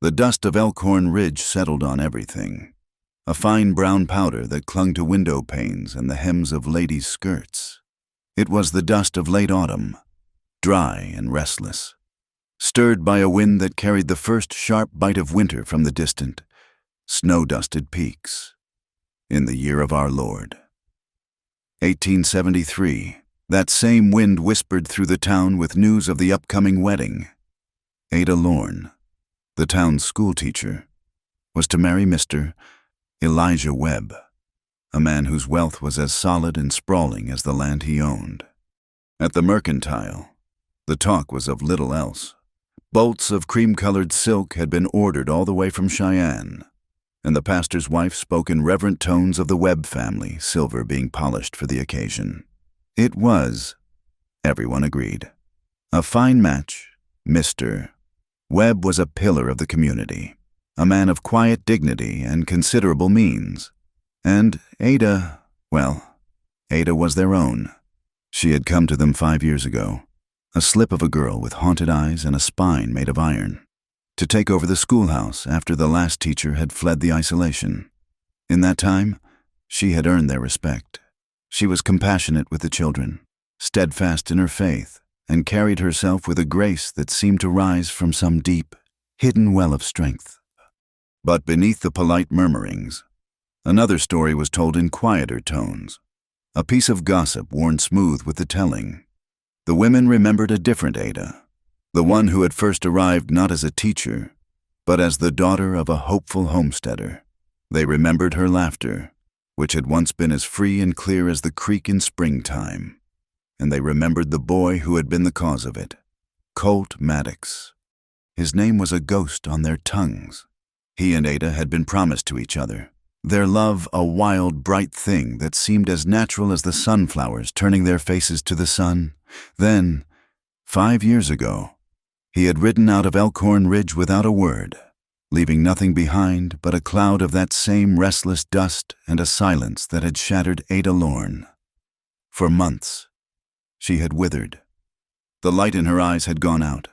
The dust of Elkhorn Ridge settled on everything, a fine brown powder that clung to window panes and the hems of ladies' skirts. It was the dust of late autumn, dry and restless, stirred by a wind that carried the first sharp bite of winter from the distant, snow-dusted peaks. In the year of our Lord, 1873, that same wind whispered through the town with news of the upcoming wedding. Ada Lorne, the town's schoolteacher, was to marry Mr. Elijah Webb, a man whose wealth was as solid and sprawling as the land he owned. At the Mercantile, the talk was of little else. Bolts of cream-colored silk had been ordered all the way from Cheyenne, and the pastor's wife spoke in reverent tones of the Webb family, silver being polished for the occasion. It was, everyone agreed, a fine match. Mr. Webb was a pillar of the community, a man of quiet dignity and considerable means. And Ada, well, Ada was their own. She had come to them 5 years ago, a slip of a girl with haunted eyes and a spine made of iron, to take over the schoolhouse after the last teacher had fled the isolation. In that time, she had earned their respect. She was compassionate with the children, steadfast in her faith, and carried herself with a grace that seemed to rise from some deep, hidden well of strength. But beneath the polite murmurings, another story was told in quieter tones, a piece of gossip worn smooth with the telling. The women remembered a different Ada, the one who had first arrived not as a teacher, but as the daughter of a hopeful homesteader. They remembered her laughter, which had once been as free and clear as the creek in springtime, and they remembered the boy who had been the cause of it, Colt Maddox. His name was a ghost on their tongues. He and Ada had been promised to each other, their love a wild, bright thing that seemed as natural as the sunflowers turning their faces to the sun. Then, 5 years ago, he had ridden out of Elkhorn Ridge without a word, leaving nothing behind but a cloud of that same restless dust and a silence that had shattered Ada Lorne. For months, she had withered. The light in her eyes had gone out,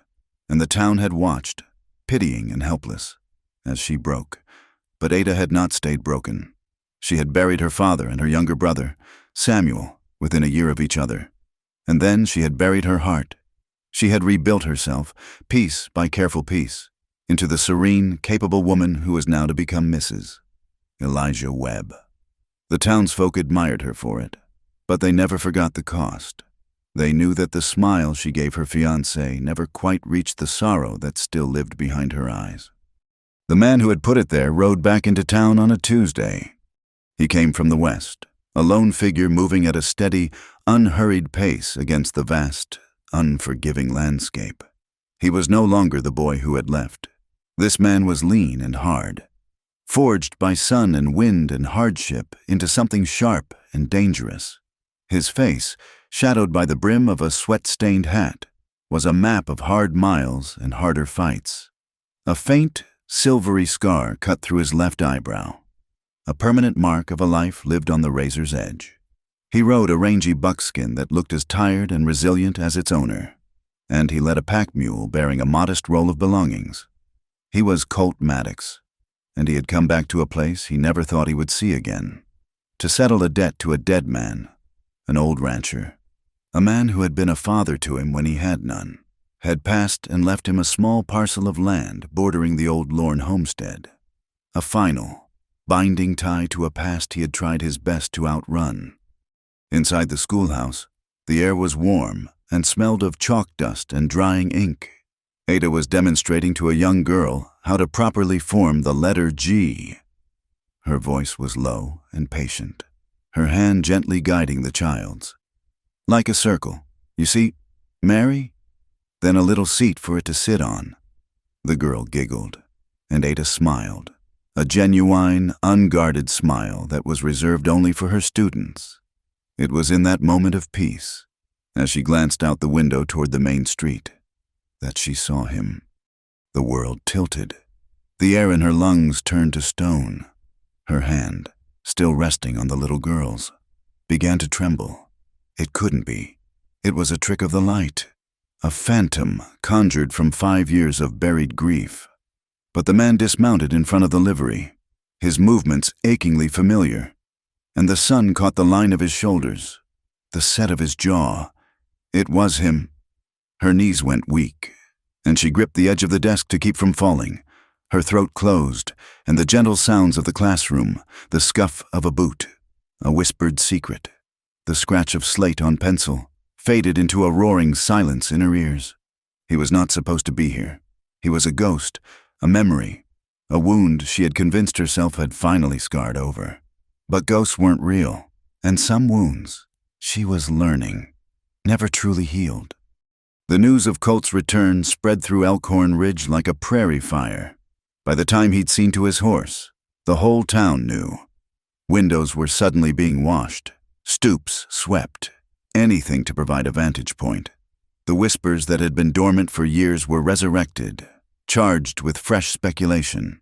and the town had watched, pitying and helpless, as she broke. But Ada had not stayed broken. She had buried her father and her younger brother, Samuel, within a year of each other. And then she had buried her heart. She had rebuilt herself, piece by careful piece, into the serene, capable woman who was now to become Mrs. Elijah Webb. The townsfolk admired her for it, but they never forgot the cost. They knew that the smile she gave her fiancé never quite reached the sorrow that still lived behind her eyes. The man who had put it there rode back into town on a Tuesday. He came from the west, a lone figure moving at a steady, unhurried pace against the vast, unforgiving landscape. He was no longer the boy who had left. This man was lean and hard, forged by sun and wind and hardship into something sharp and dangerous. His face, shadowed by the brim of a sweat-stained hat, was a map of hard miles and harder fights. A faint, silvery scar cut through his left eyebrow, a permanent mark of a life lived on the razor's edge. He rode a rangy buckskin that looked as tired and resilient as its owner, and he led a pack mule bearing a modest roll of belongings. He was Colt Maddox, and he had come back to a place he never thought he would see again, to settle a debt to a dead man, an old rancher, a man who had been a father to him when he had none, had passed and left him a small parcel of land bordering the old Lorne homestead, a final, binding tie to a past he had tried his best to outrun. Inside the schoolhouse, the air was warm and smelled of chalk dust and drying ink. Ada was demonstrating to a young girl how to properly form the letter G. Her voice was low and patient, her hand gently guiding the child's. Like a circle, you see, Mary, then a little seat for it to sit on. The girl giggled, and Ada smiled, a genuine, unguarded smile that was reserved only for her students. It was in that moment of peace, as she glanced out the window toward the main street, that she saw him. The world tilted. The air in her lungs turned to stone. Her hand, still resting on the little girl's, began to tremble. It couldn't be. It was a trick of the light, a phantom conjured from 5 years of buried grief. But the man dismounted in front of the livery, his movements achingly familiar, and the sun caught the line of his shoulders, the set of his jaw. It was him. Her knees went weak, and she gripped the edge of the desk to keep from falling. Her throat closed, and the gentle sounds of the classroom, the scuff of a boot, a whispered secret, the scratch of slate on pencil, faded into a roaring silence in her ears. He was not supposed to be here. He was a ghost, a memory, a wound she had convinced herself had finally scarred over. But ghosts weren't real, and some wounds, she was learning, never truly healed. The news of Colt's return spread through Elkhorn Ridge like a prairie fire. By the time he'd seen to his horse, the whole town knew. Windows were suddenly being washed, stoops swept, anything to provide a vantage point. The whispers that had been dormant for years were resurrected, charged with fresh speculation.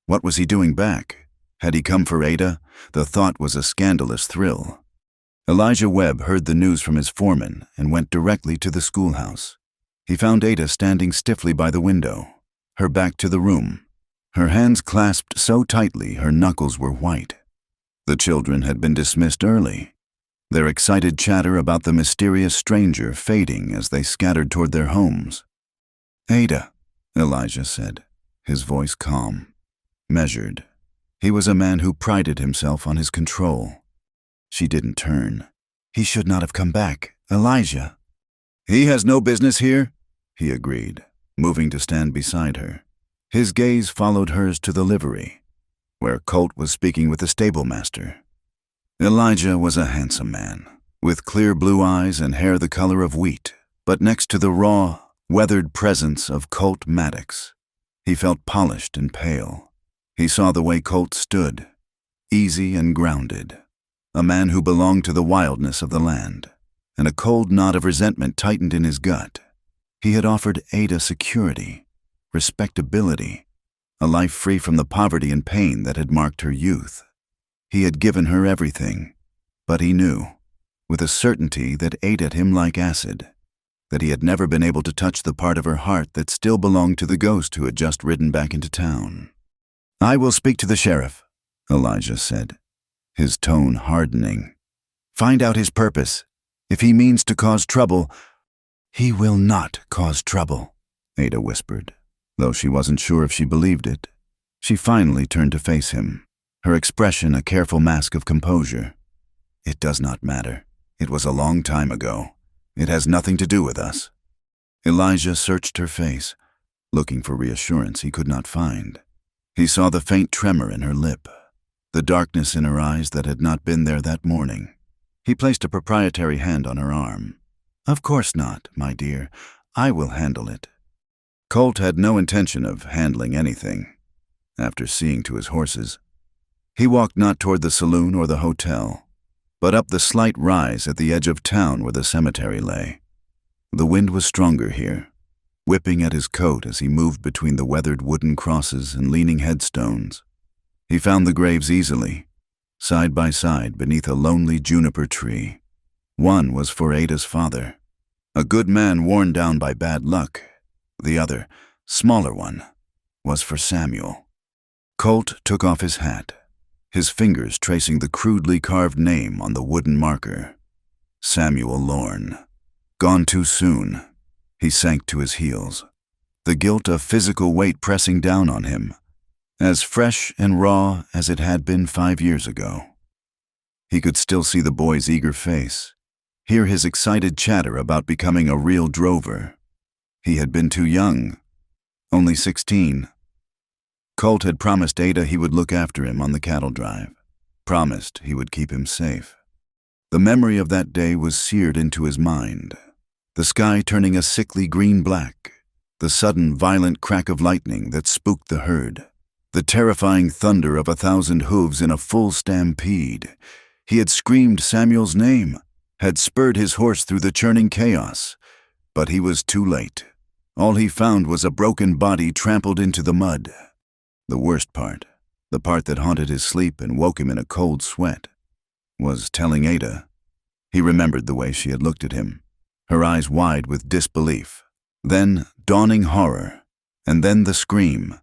What was he doing back? Had he come for Ada? The thought was a scandalous thrill. Elijah Webb heard the news from his foreman and went directly to the schoolhouse. He found Ada standing stiffly by the window, her back to the room, her hands clasped so tightly her knuckles were white. The children had been dismissed early, their excited chatter about the mysterious stranger fading as they scattered toward their homes. "Ada," Elijah said, his voice calm, measured. He was a man who prided himself on his control. She didn't turn. "He should not have come back, Elijah." "He has no business here," he agreed, moving to stand beside her. His gaze followed hers to the livery, where Colt was speaking with the stablemaster. Elijah was a handsome man, with clear blue eyes and hair the color of wheat, but next to the raw, weathered presence of Colt Maddox, he felt polished and pale. He saw the way Colt stood, easy and grounded, a man who belonged to the wildness of the land, and a cold knot of resentment tightened in his gut. He had offered Ada security, respectability, a life free from the poverty and pain that had marked her youth. He had given her everything, but he knew, with a certainty that ate at him like acid, that he had never been able to touch the part of her heart that still belonged to the ghost who had just ridden back into town. "I will speak to the sheriff," Elijah said, his tone hardening. "Find out his purpose. If he means to cause trouble—" "He will not cause trouble," Ada whispered, though she wasn't sure if she believed it. She finally turned to face him, her expression a careful mask of composure. "It does not matter. It was a long time ago. It has nothing to do with us." Elijah searched her face, looking for reassurance he could not find. He saw the faint tremor in her lip, the darkness in her eyes that had not been there that morning. He placed a proprietary hand on her arm. "Of course not, my dear. I will handle it." Colt had no intention of handling anything, after seeing to his horses. He walked not toward the saloon or the hotel, but up the slight rise at the edge of town where the cemetery lay. The wind was stronger here, whipping at his coat as he moved between the weathered wooden crosses and leaning headstones. He found the graves easily, side by side beneath a lonely juniper tree. One was for Ada's father, a good man worn down by bad luck. The other, smaller one, was for Samuel. Colt took off his hat, his fingers tracing the crudely carved name on the wooden marker. Samuel Lorne. Gone too soon. He sank to his heels, the guilt of physical weight pressing down on him, as fresh and raw as it had been 5 years ago. He could still see the boy's eager face, hear his excited chatter about becoming a real drover. He had been too young, only 16. Colt had promised Ada he would look after him on the cattle drive, promised he would keep him safe. The memory of that day was seared into his mind, the sky turning a sickly green-black, the sudden violent crack of lightning that spooked the herd, the terrifying thunder of 1,000 hooves in a full stampede. He had screamed Samuel's name, had spurred his horse through the churning chaos, but he was too late. All he found was a broken body trampled into the mud. The worst part, the part that haunted his sleep and woke him in a cold sweat, was telling Ada. He remembered the way she had looked at him, her eyes wide with disbelief, then dawning horror, and then the scream.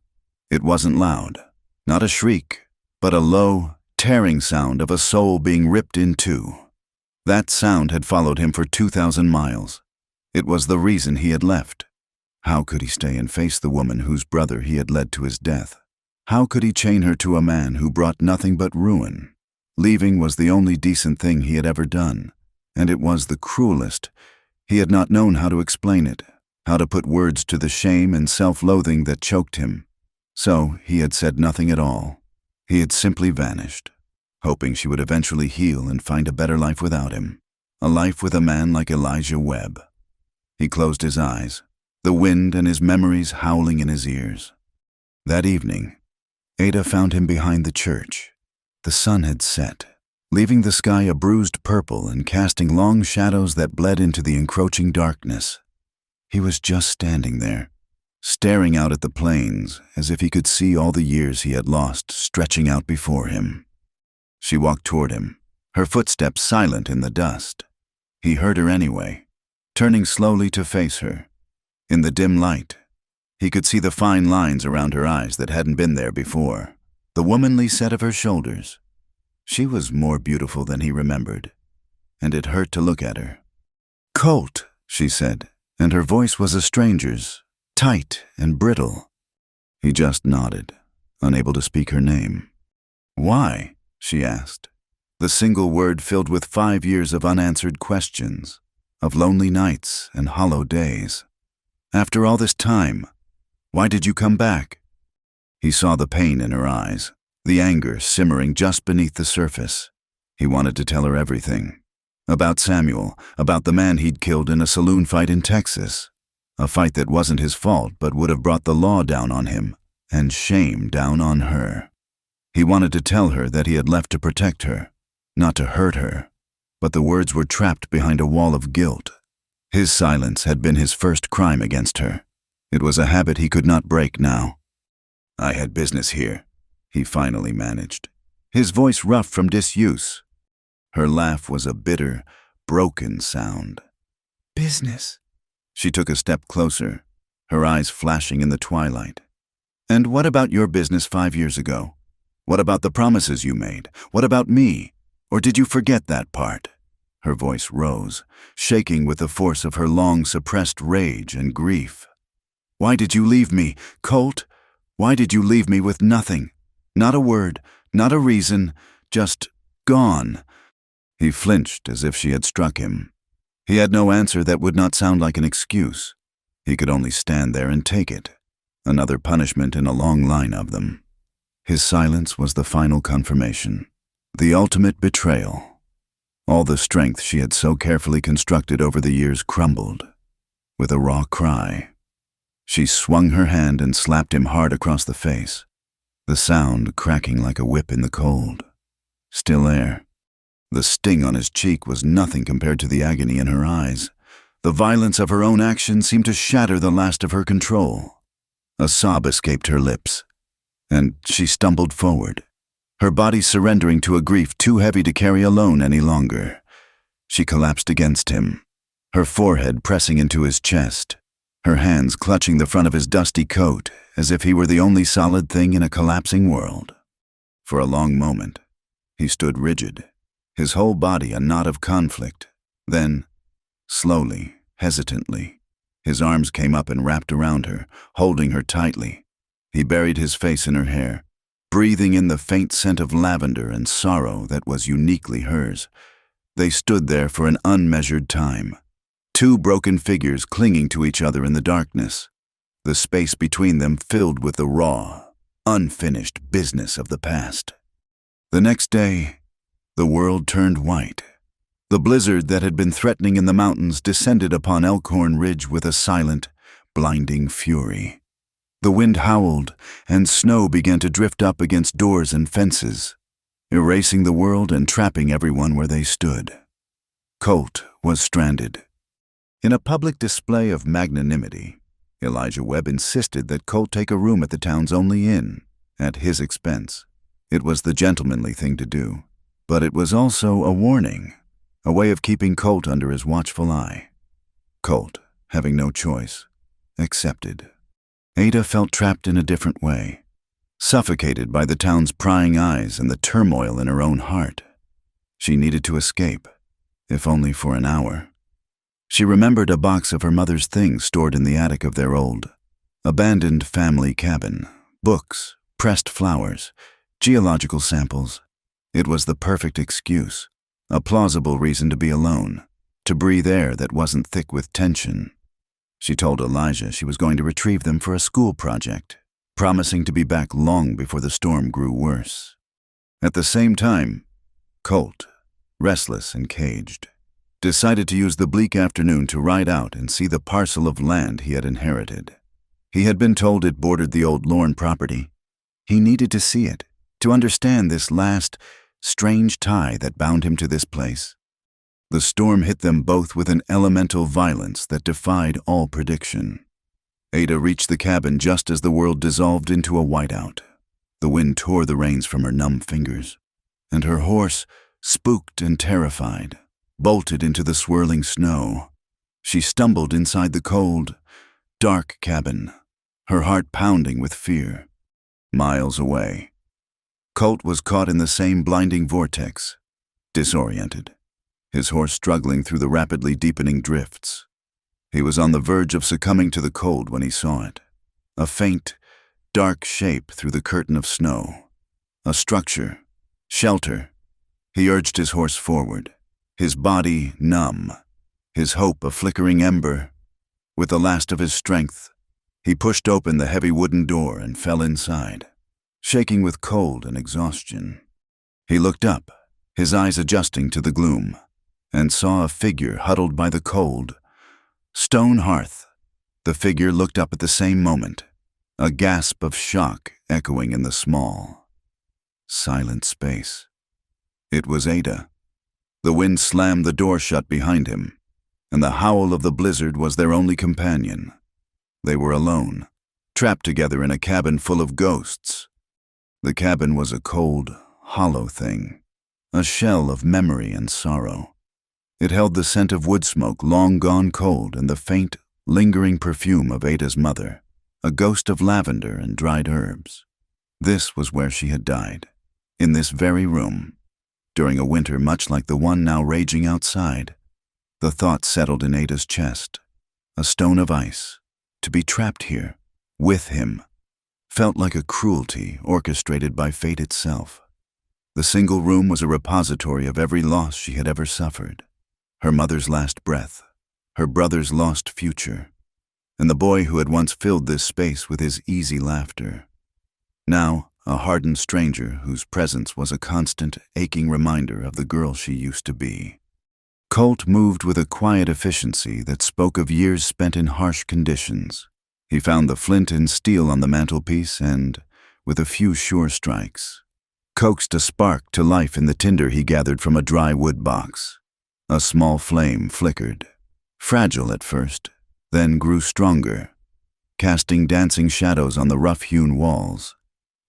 It wasn't loud, not a shriek, but a low, tearing sound of a soul being ripped in two. That sound had followed him for 2,000 miles. It was the reason he had left. How could he stay and face the woman whose brother he had led to his death? How could he chain her to a man who brought nothing but ruin? Leaving was the only decent thing he had ever done, and it was the cruelest. He had not known how to explain it, how to put words to the shame and self-loathing that choked him. So he had said nothing at all. He had simply vanished, hoping she would eventually heal and find a better life without him, a life with a man like Elijah Webb. He closed his eyes, the wind and his memories howling in his ears. That evening, Ada found him behind the church. The sun had set, leaving the sky a bruised purple and casting long shadows that bled into the encroaching darkness. He was just standing there, staring out at the plains as if he could see all the years he had lost stretching out before him. She walked toward him, her footsteps silent in the dust. He heard her anyway, turning slowly to face her. In the dim light, he could see the fine lines around her eyes that hadn't been there before, the womanly set of her shoulders. She was more beautiful than he remembered, and it hurt to look at her. "Colt," she said, and her voice was a stranger's, tight and brittle. He just nodded, unable to speak her name. "Why?" she asked, the single word filled with 5 years of unanswered questions, of lonely nights and hollow days. "After all this time, why did you come back?" He saw the pain in her eyes, the anger simmering just beneath the surface. He wanted to tell her everything. About Samuel, about the man he'd killed in a saloon fight in Texas. A fight that wasn't his fault but would have brought the law down on him, and shame down on her. He wanted to tell her that he had left to protect her, not to hurt her, but the words were trapped behind a wall of guilt. His silence had been his first crime against her. It was a habit he could not break now. "I had business here," he finally managed, his voice rough from disuse. Her laugh was a bitter, broken sound. "Business?" She took a step closer, her eyes flashing in the twilight. "And what about your business 5 years ago? What about the promises you made? What about me? Or did you forget that part?" Her voice rose, shaking with the force of her long-suppressed rage and grief. "Why did you leave me, Colt? Why did you leave me with nothing? Not a word, not a reason, just gone." He flinched as if she had struck him. He had no answer that would not sound like an excuse. He could only stand there and take it, another punishment in a long line of them. His silence was the final confirmation, the ultimate betrayal. All the strength she had so carefully constructed over the years crumbled. With a raw cry, she swung her hand and slapped him hard across the face, the sound cracking like a whip in the cold. Still air. The sting on his cheek was nothing compared to the agony in her eyes. The violence of her own action seemed to shatter the last of her control. A sob escaped her lips, and she stumbled forward, her body surrendering to a grief too heavy to carry alone any longer. She collapsed against him, her forehead pressing into his chest, her hands clutching the front of his dusty coat as if he were the only solid thing in a collapsing world. For a long moment, he stood rigid, his whole body a knot of conflict. Then, slowly, hesitantly, his arms came up and wrapped around her, holding her tightly. He buried his face in her hair, breathing in the faint scent of lavender and sorrow that was uniquely hers. They stood there for an unmeasured time, two broken figures clinging to each other in the darkness, the space between them filled with the raw, unfinished business of the past. The next day, the world turned white. The blizzard that had been threatening in the mountains descended upon Elkhorn Ridge with a silent, blinding fury. The wind howled, and snow began to drift up against doors and fences, erasing the world and trapping everyone where they stood. Colt was stranded. In a public display of magnanimity, Elijah Webb insisted that Colt take a room at the town's only inn, at his expense. It was the gentlemanly thing to do, but it was also a warning, a way of keeping Colt under his watchful eye. Colt, having no choice, accepted. Ada felt trapped in a different way. suffocated by the town's prying eyes and the turmoil in her own heart. She needed to escape, if only for an hour. She remembered a box of her mother's things stored in the attic of their old, abandoned family cabin: books, pressed flowers, geological samples. It was the perfect excuse, a plausible reason to be alone, to breathe air that wasn't thick with tension. She told Elijah she was going to retrieve them for a school project, promising to be back long before the storm grew worse. At the same time, Colt, restless and caged, decided to use the bleak afternoon to ride out and see the parcel of land he had inherited. He had been told it bordered the old Lorne property. He needed to see it, to understand this last, strange tie that bound him to this place. The storm hit them both with an elemental violence that defied all prediction. Ada reached the cabin just as the world dissolved into a whiteout. The wind tore the reins from her numb fingers, and her horse, spooked and terrified, bolted into the swirling snow. She stumbled inside the cold, dark cabin, her heart pounding with fear. Miles away, Colt was caught in the same blinding vortex, disoriented, his horse struggling through the rapidly deepening drifts. He was on the verge of succumbing to the cold when he saw it. A faint, dark shape through the curtain of snow. A structure, shelter. He urged his horse forward, his body numb, his hope a flickering ember. With the last of his strength, he pushed open the heavy wooden door and fell inside, shaking with cold and exhaustion. He looked up, his eyes adjusting to the gloom, and saw a figure huddled by the cold, stone hearth. The figure looked up at the same moment, a gasp of shock echoing in the small, silent space. It was Ada. The wind slammed the door shut behind him, and the howl of the blizzard was their only companion. They were alone, trapped together in a cabin full of ghosts. The cabin was a cold, hollow thing, a shell of memory and sorrow. It held the scent of wood smoke long gone cold and the faint, lingering perfume of Ada's mother, a ghost of lavender and dried herbs. This was where she had died, in this very room, during a winter much like the one now raging outside. The thought settled in Ada's chest, a stone of ice. To be trapped here, with him, felt like a cruelty orchestrated by fate itself. The single room was a repository of every loss she had ever suffered. Her mother's last breath, her brother's lost future, and the boy who had once filled this space with his easy laughter. Now, a hardened stranger whose presence was a constant, aching reminder of the girl she used to be. Colt moved with a quiet efficiency that spoke of years spent in harsh conditions. He found the flint and steel on the mantelpiece and, with a few sure strikes, coaxed a spark to life in the tinder he gathered from a dry wood box. A small flame flickered, fragile at first, then grew stronger, casting dancing shadows on the rough-hewn walls.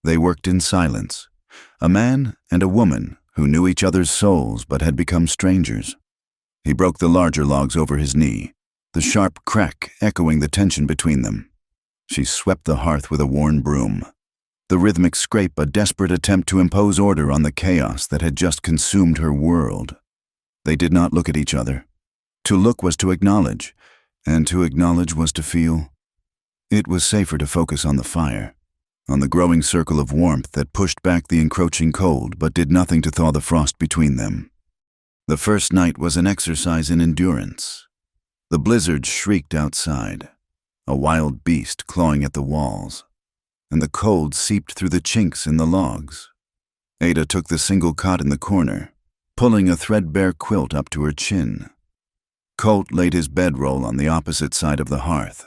They worked in silence, a man and a woman who knew each other's souls but had become strangers. He broke the larger logs over his knee, the sharp crack echoing the tension between them. She swept the hearth with a worn broom, the rhythmic scrape a desperate attempt to impose order on the chaos that had just consumed her world. They did not look at each other. To look was to acknowledge, and to acknowledge was to feel. It was safer to focus on the fire, on the growing circle of warmth that pushed back the encroaching cold but did nothing to thaw the frost between them. The first night was an exercise in endurance. The blizzard shrieked outside, a wild beast clawing at the walls, and the cold seeped through the chinks in the logs. Ada took the single cot in the corner, pulling a threadbare quilt up to her chin. Colt laid his bedroll on the opposite side of the hearth,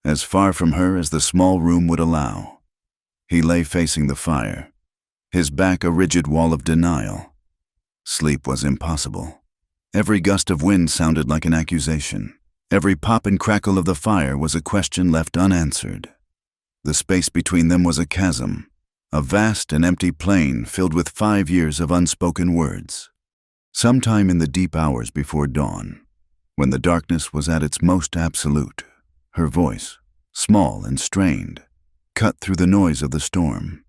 as far from her as the small room would allow. He lay facing the fire, his back a rigid wall of denial. Sleep was impossible. Every gust of wind sounded like an accusation. Every pop and crackle of the fire was a question left unanswered. The space between them was a chasm, a vast and empty plain filled with 5 years of unspoken words. Sometime in the deep hours before dawn, when the darkness was at its most absolute, her voice, small and strained, cut through the noise of the storm.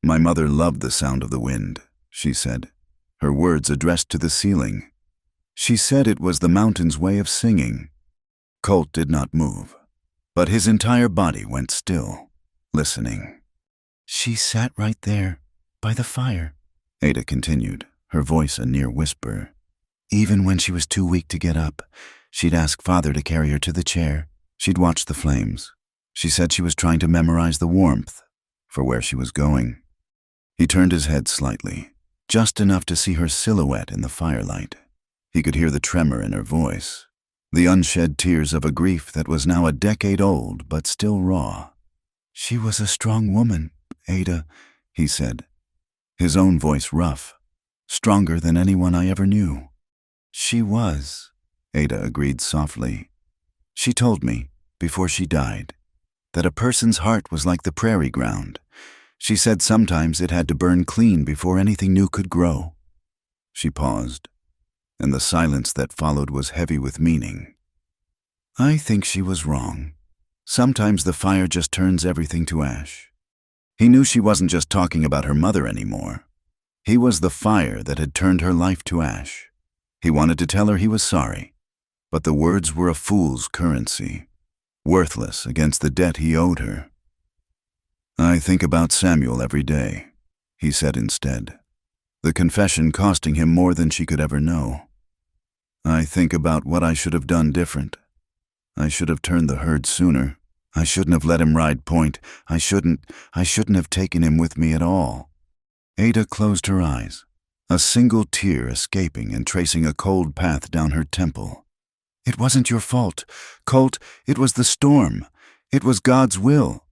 My mother loved the sound of the wind, she said, her words addressed to the ceiling. She said it was the mountain's way of singing. Colt did not move, but his entire body went still, listening. She sat right there, by the fire, Ada continued, her voice a near whisper. Even when she was too weak to get up, she'd ask Father to carry her to the chair. She'd watch the flames. She said she was trying to memorize the warmth for where she was going. He turned his head slightly, just enough to see her silhouette in the firelight. He could hear the tremor in her voice, the unshed tears of a grief that was now a decade old but still raw. She was a strong woman, Ada, he said, his own voice rough, stronger than anyone I ever knew. She was, Ada agreed softly. She told me, before she died, that a person's heart was like the prairie ground. She said sometimes it had to burn clean before anything new could grow. She paused, and the silence that followed was heavy with meaning. I think she was wrong. Sometimes the fire just turns everything to ash. He knew she wasn't just talking about her mother anymore. He was the fire that had turned her life to ash. He wanted to tell her he was sorry, but the words were a fool's currency, worthless against the debt he owed her. I think about Samuel every day, he said instead, the confession costing him more than she could ever know. I think about what I should have done different. I should have turned the herd sooner. I shouldn't have let him ride point. I shouldn't have taken him with me at all. Ada closed her eyes, a single tear escaping and tracing a cold path down her temple. It wasn't your fault, Colt. It was the storm. It was God's will.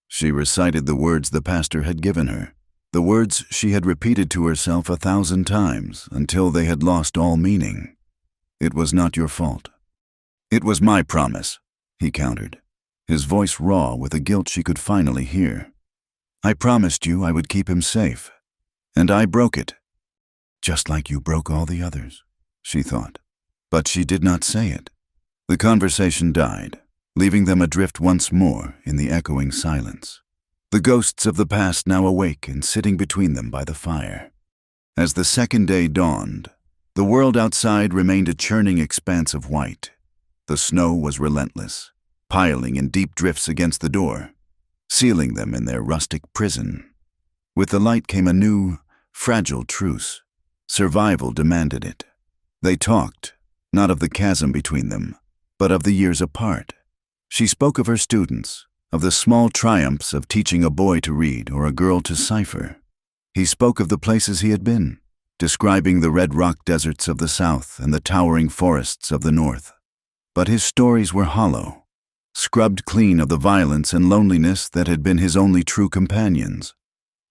She recited the words the pastor had given her, the words she had repeated to herself 1,000 times until they had lost all meaning. It was not your fault. It was my promise, he countered, his voice raw with a guilt she could finally hear. I promised you I would keep him safe, and I broke it. Just like you broke all the others, she thought. But she did not say it. The conversation died, leaving them adrift once more in the echoing silence. The ghosts of the past now awake and sitting between them by the fire. As the second day dawned, the world outside remained a churning expanse of white. The snow was relentless, piling in deep drifts against the door, sealing them in their rustic prison. With the light came a new, fragile truce. Survival demanded it. They talked, not of the chasm between them, but of the years apart. She spoke of her students, of the small triumphs of teaching a boy to read or a girl to cipher. He spoke of the places he had been, describing the red rock deserts of the south and the towering forests of the north. But his stories were hollow, scrubbed clean of the violence and loneliness that had been his only true companions.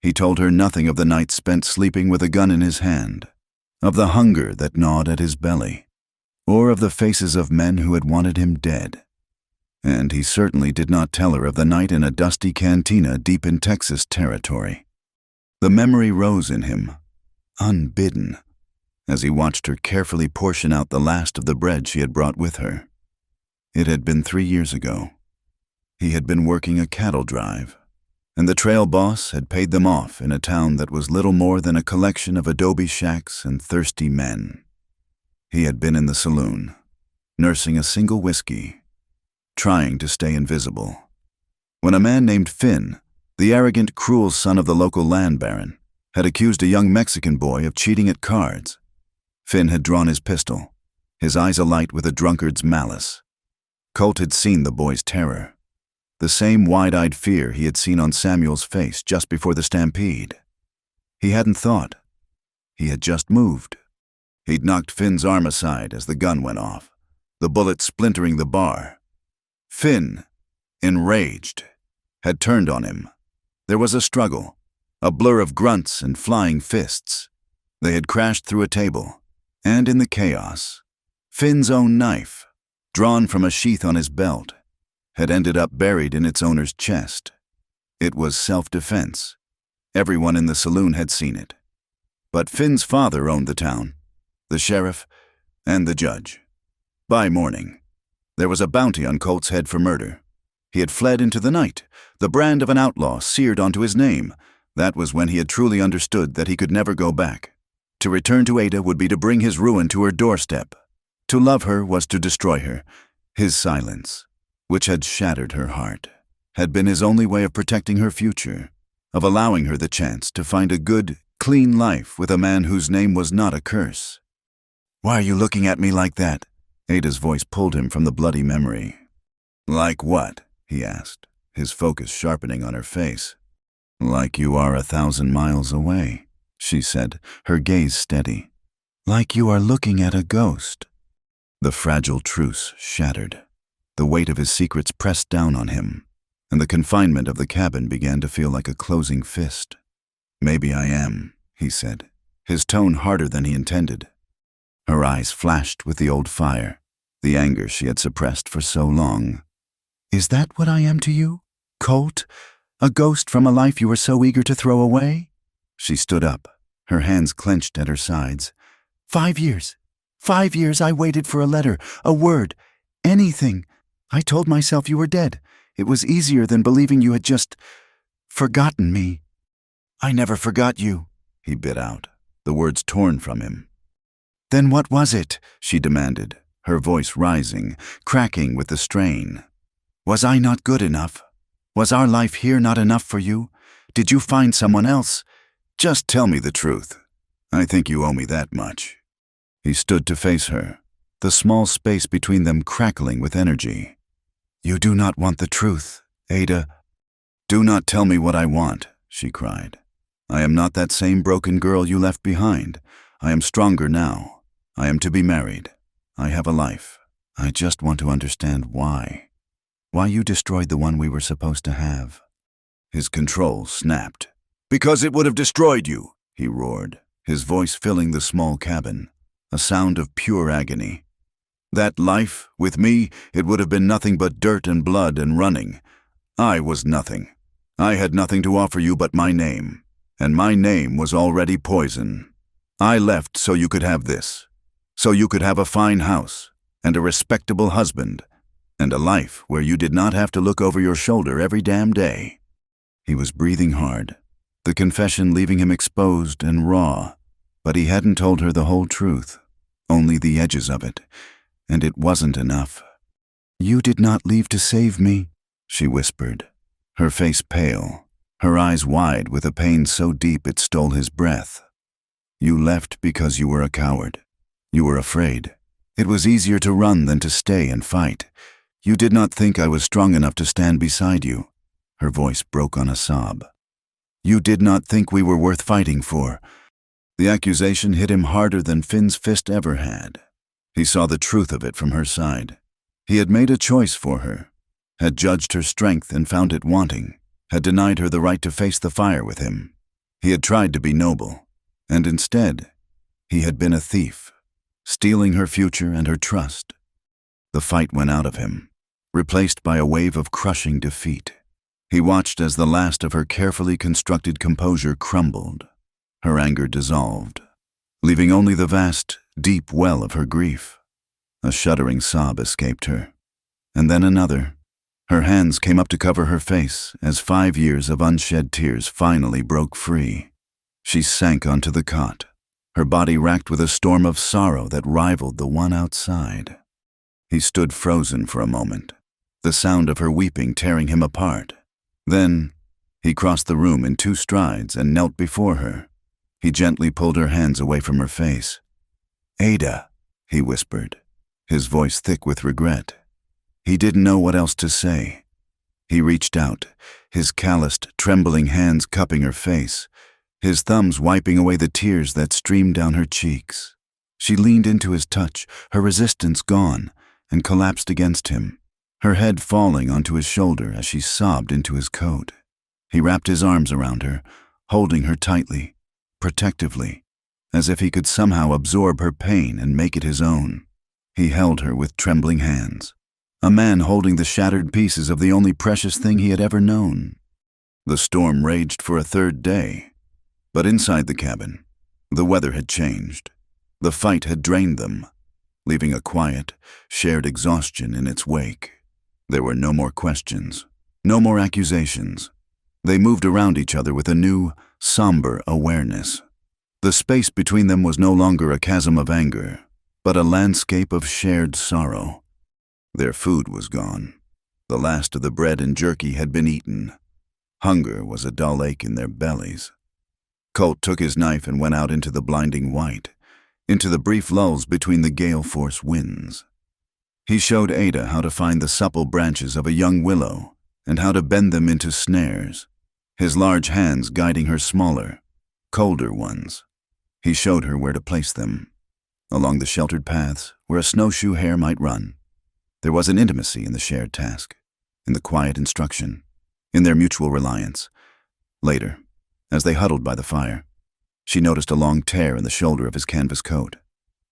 He told her nothing of the nights spent sleeping with a gun in his hand, of the hunger that gnawed at his belly, or of the faces of men who had wanted him dead. And he certainly did not tell her of the night in a dusty cantina deep in Texas territory. The memory rose in him, unbidden, as he watched her carefully portion out the last of the bread she had brought with her. It had been 3 years ago. He had been working a cattle drive, and the trail boss had paid them off in a town that was little more than a collection of adobe shacks and thirsty men. He had been in the saloon, nursing a single whiskey, trying to stay invisible, when a man named Finn, the arrogant, cruel son of the local land baron, had accused a young Mexican boy of cheating at cards. Finn had drawn his pistol, his eyes alight with a drunkard's malice. Colt had seen the boy's terror, the same wide-eyed fear he had seen on Samuel's face just before the stampede. He hadn't thought. He had just moved. He'd knocked Finn's arm aside as the gun went off, the bullet splintering the bar. Finn, enraged, had turned on him. There was a struggle, a blur of grunts and flying fists. They had crashed through a table, and in the chaos, Finn's own knife, drawn from a sheath on his belt, had ended up buried in its owner's chest. It was self-defense. Everyone in the saloon had seen it. But Finn's father owned the town, the sheriff, and the judge. By morning, there was a bounty on Colt's head for murder. He had fled into the night, the brand of an outlaw seared onto his name, That was when he had truly understood that he could never go back. To return to Ada would be to bring his ruin to her doorstep. To love her was to destroy her. His silence, which had shattered her heart, had been his only way of protecting her future, of allowing her the chance to find a good, clean life with a man whose name was not a curse. "Why are you looking at me like that?" Ada's voice pulled him from the bloody memory. "Like what?" he asked, his focus sharpening on her face. "Like you are 1,000 miles away," she said, her gaze steady. "Like you are looking at a ghost." The fragile truce shattered. The weight of his secrets pressed down on him, and the confinement of the cabin began to feel like a closing fist. "Maybe I am," he said, his tone harder than he intended. Her eyes flashed with the old fire, the anger she had suppressed for so long. "Is that what I am to you? Colt? A ghost from a life you were so eager to throw away?" She stood up, her hands clenched at her sides. 5 years. 5 years I waited for a letter, a word, anything. I told myself you were dead. It was easier than believing you had just forgotten me." "I never forgot you," he bit out, the words torn from him. "Then what was it?" she demanded, her voice rising, cracking with the strain. "Was I not good enough? Was our life here not enough for you? Did you find someone else? Just tell me the truth. I think you owe me that much." He stood to face her, the small space between them crackling with energy. "You do not want the truth, Ada." "Do not tell me what I want," she cried. "I am not that same broken girl you left behind. I am stronger now. I am to be married. I have a life. I just want to understand why. Why you destroyed the one we were supposed to have." His control snapped. "Because it would have destroyed you," he roared, his voice filling the small cabin, a sound of pure agony. "That life, with me, it would have been nothing but dirt and blood and running. I was nothing. I had nothing to offer you but my name, and my name was already poison. I left so you could have this, so you could have a fine house, and a respectable husband, and a life where you did not have to look over your shoulder every damn day." He was breathing hard, the confession leaving him exposed and raw, but he hadn't told her the whole truth, only the edges of it, and it wasn't enough. "You did not leave to save me," she whispered, her face pale, her eyes wide with a pain so deep it stole his breath. "You left because you were a coward. You were afraid. It was easier to run than to stay and fight. You did not think I was strong enough to stand beside you." Her voice broke on a sob. "You did not think we were worth fighting for." The accusation hit him harder than Finn's fist ever had. He saw the truth of it from her side. He had made a choice for her, had judged her strength and found it wanting, had denied her the right to face the fire with him. He had tried to be noble, and instead, he had been a thief, stealing her future and her trust. The fight went out of him, replaced by a wave of crushing defeat. He watched as the last of her carefully constructed composure crumbled. Her anger dissolved, leaving only the vast, deep well of her grief. A shuddering sob escaped her, and then another. Her hands came up to cover her face as 5 years of unshed tears finally broke free. She sank onto the cot, her body racked with a storm of sorrow that rivaled the one outside. He stood frozen for a moment, the sound of her weeping tearing him apart. Then, he crossed the room in 2 strides and knelt before her. He gently pulled her hands away from her face. "Ada," he whispered, his voice thick with regret. He didn't know what else to say. He reached out, his calloused, trembling hands cupping her face, his thumbs wiping away the tears that streamed down her cheeks. She leaned into his touch, her resistance gone, and collapsed against him, her head falling onto his shoulder as she sobbed into his coat. He wrapped his arms around her, holding her tightly, protectively, as if he could somehow absorb her pain and make it his own. He held her with trembling hands, a man holding the shattered pieces of the only precious thing he had ever known. The storm raged for a 3rd day, but inside the cabin, the weather had changed. The fight had drained them, leaving a quiet, shared exhaustion in its wake. There were no more questions, no more accusations, They moved around each other with a new, somber awareness. The space between them was no longer a chasm of anger, but a landscape of shared sorrow. Their food was gone. The last of the bread and jerky had been eaten. Hunger was a dull ache in their bellies. Colt took his knife and went out into the blinding white, into the brief lulls between the gale-force winds. He showed Ada how to find the supple branches of a young willow and how to bend them into snares, his large hands guiding her smaller, colder ones. He showed her where to place them, along the sheltered paths where a snowshoe hare might run. There was an intimacy in the shared task, in the quiet instruction, in their mutual reliance. Later, as they huddled by the fire, she noticed a long tear in the shoulder of his canvas coat.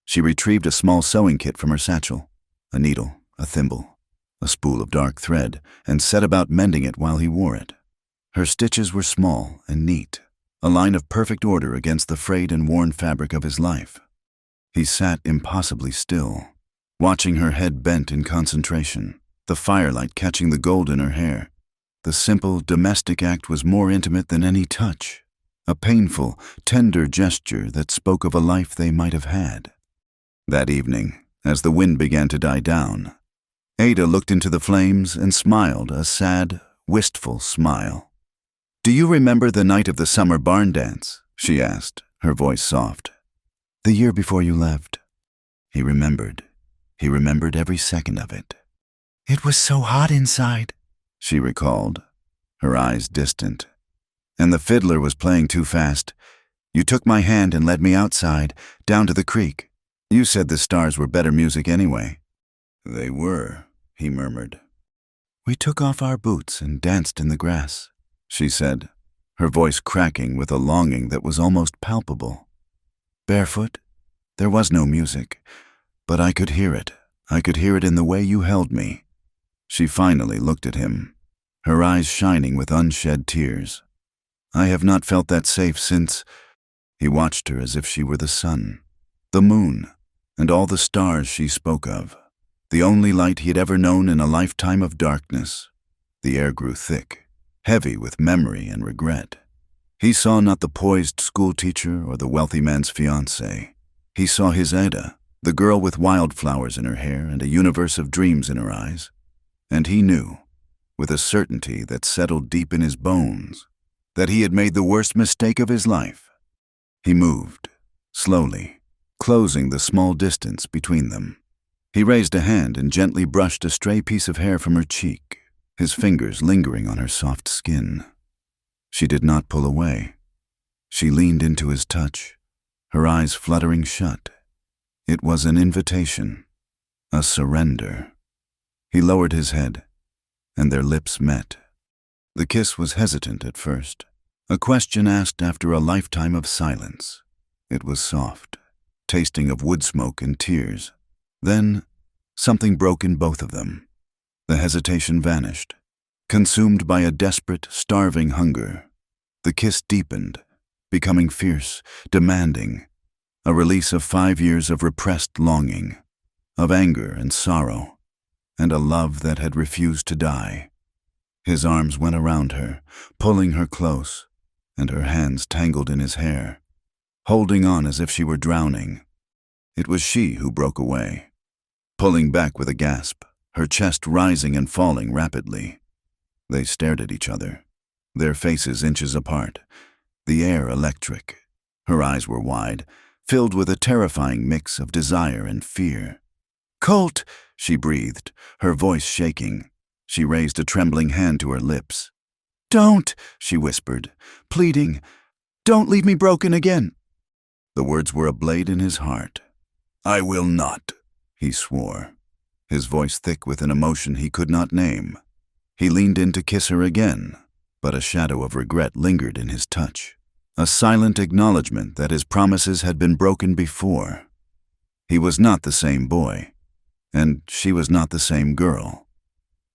She retrieved a small sewing kit from her satchel, a needle, a thimble, a spool of dark thread, and set about mending it while he wore it. Her stitches were small and neat, a line of perfect order against the frayed and worn fabric of his life. He sat impossibly still, watching her head bent in concentration, the firelight catching the gold in her hair. The simple, domestic act was more intimate than any touch, a painful, tender gesture that spoke of a life they might have had. That evening, as the wind began to die down, Ada looked into the flames and smiled a sad, wistful smile. "Do you remember the night of the summer barn dance?" she asked, her voice soft. "The year before you left." He remembered. He remembered every second of it. "It was so hot inside," she recalled, her eyes distant. "And the fiddler was playing too fast. You took my hand and led me outside, down to the creek. You said the stars were better music anyway." "They were," he murmured. "We took off our boots and danced in the grass," she said, her voice cracking with a longing that was almost palpable. "Barefoot, there was no music, but I could hear it. I could hear it in the way you held me." She finally looked at him, her eyes shining with unshed tears. "I have not felt that safe since—" He watched her as if she were the sun, the moon, and all the stars she spoke of, the only light he had ever known in a lifetime of darkness. The air grew thick, heavy with memory and regret. He saw not the poised schoolteacher or the wealthy man's fiancée. He saw his Ada, the girl with wildflowers in her hair and a universe of dreams in her eyes. And he knew, with a certainty that settled deep in his bones, that he had made the worst mistake of his life. He moved, slowly, closing the small distance between them. He raised a hand and gently brushed a stray piece of hair from her cheek, his fingers lingering on her soft skin. She did not pull away. She leaned into his touch, her eyes fluttering shut. It was an invitation, a surrender. He lowered his head, and their lips met. The kiss was hesitant at first, a question asked after a lifetime of silence. It was soft, tasting of wood smoke and tears. Then, something broke in both of them. The hesitation vanished, consumed by a desperate, starving hunger. The kiss deepened, becoming fierce, demanding, a release of 5 years of repressed longing, of anger and sorrow, and a love that had refused to die. His arms went around her, pulling her close, and her hands tangled in his hair, holding on as if she were drowning. It was she who broke away, pulling back with a gasp, her chest rising and falling rapidly. They stared at each other, their faces inches apart, the air electric. Her eyes were wide, filled with a terrifying mix of desire and fear. "Colt!" she breathed, her voice shaking. She raised a trembling hand to her lips. "Don't!" she whispered, pleading. "Don't leave me broken again." The words were a blade in his heart. "I will not," he swore, his voice thick with an emotion he could not name. He leaned in to kiss her again, but a shadow of regret lingered in his touch, a silent acknowledgement that his promises had been broken before. He was not the same boy, and she was not the same girl.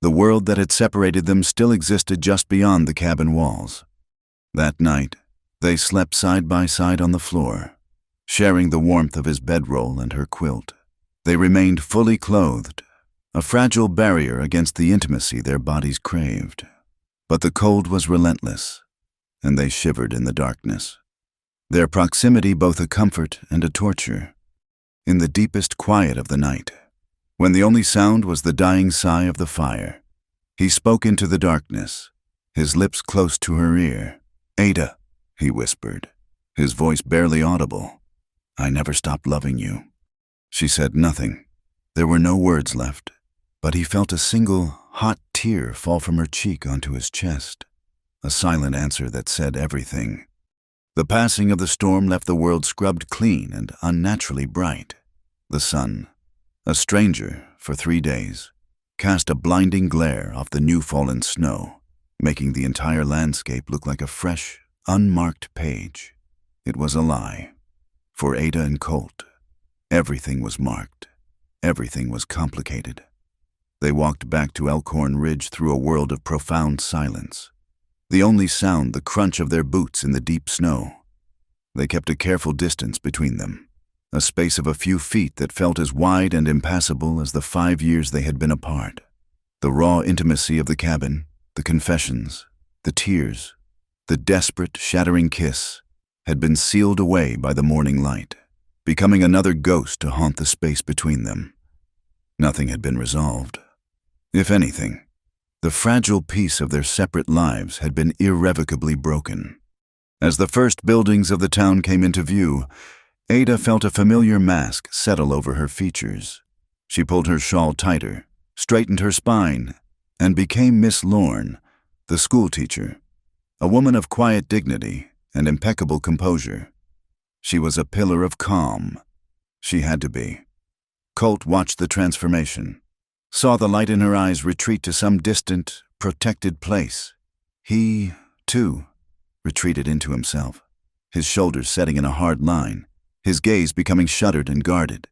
The world that had separated them still existed just beyond the cabin walls. That night, they slept side by side on the floor, sharing the warmth of his bedroll and her quilt. They remained fully clothed, a fragile barrier against the intimacy their bodies craved. But the cold was relentless, and they shivered in the darkness. Their proximity both a comfort and a torture. In the deepest quiet of the night, when the only sound was the dying sigh of the fire, he spoke into the darkness, his lips close to her ear. "Ada," he whispered, his voice barely audible. "I never stopped loving you." She said nothing. There were no words left, but he felt a single, hot tear fall from her cheek onto his chest, a silent answer that said everything. The passing of the storm left the world scrubbed clean and unnaturally bright. The sun, a stranger for 3 days, cast a blinding glare off the new-fallen snow, making the entire landscape look like a fresh, unmarked page. It was a lie. For Ada and Colt, everything was marked. Everything was complicated. They walked back to Elkhorn Ridge through a world of profound silence. The only sound the crunch of their boots in the deep snow. They kept a careful distance between them, a space of a few feet that felt as wide and impassable as the 5 years they had been apart. The raw intimacy of the cabin, the confessions, the tears, the desperate, shattering kiss, had been sealed away by the morning light, becoming another ghost to haunt the space between them. Nothing had been resolved. If anything, the fragile piece of their separate lives had been irrevocably broken. As the first buildings of the town came into view, Ada felt a familiar mask settle over her features. She pulled her shawl tighter, straightened her spine, and became Miss Lorne, the schoolteacher, a woman of quiet dignity and impeccable composure. She was a pillar of calm. She had to be. Colt watched the transformation, saw the light in her eyes retreat to some distant, protected place. He, too, retreated into himself, his shoulders setting in a hard line, his gaze becoming shuttered and guarded.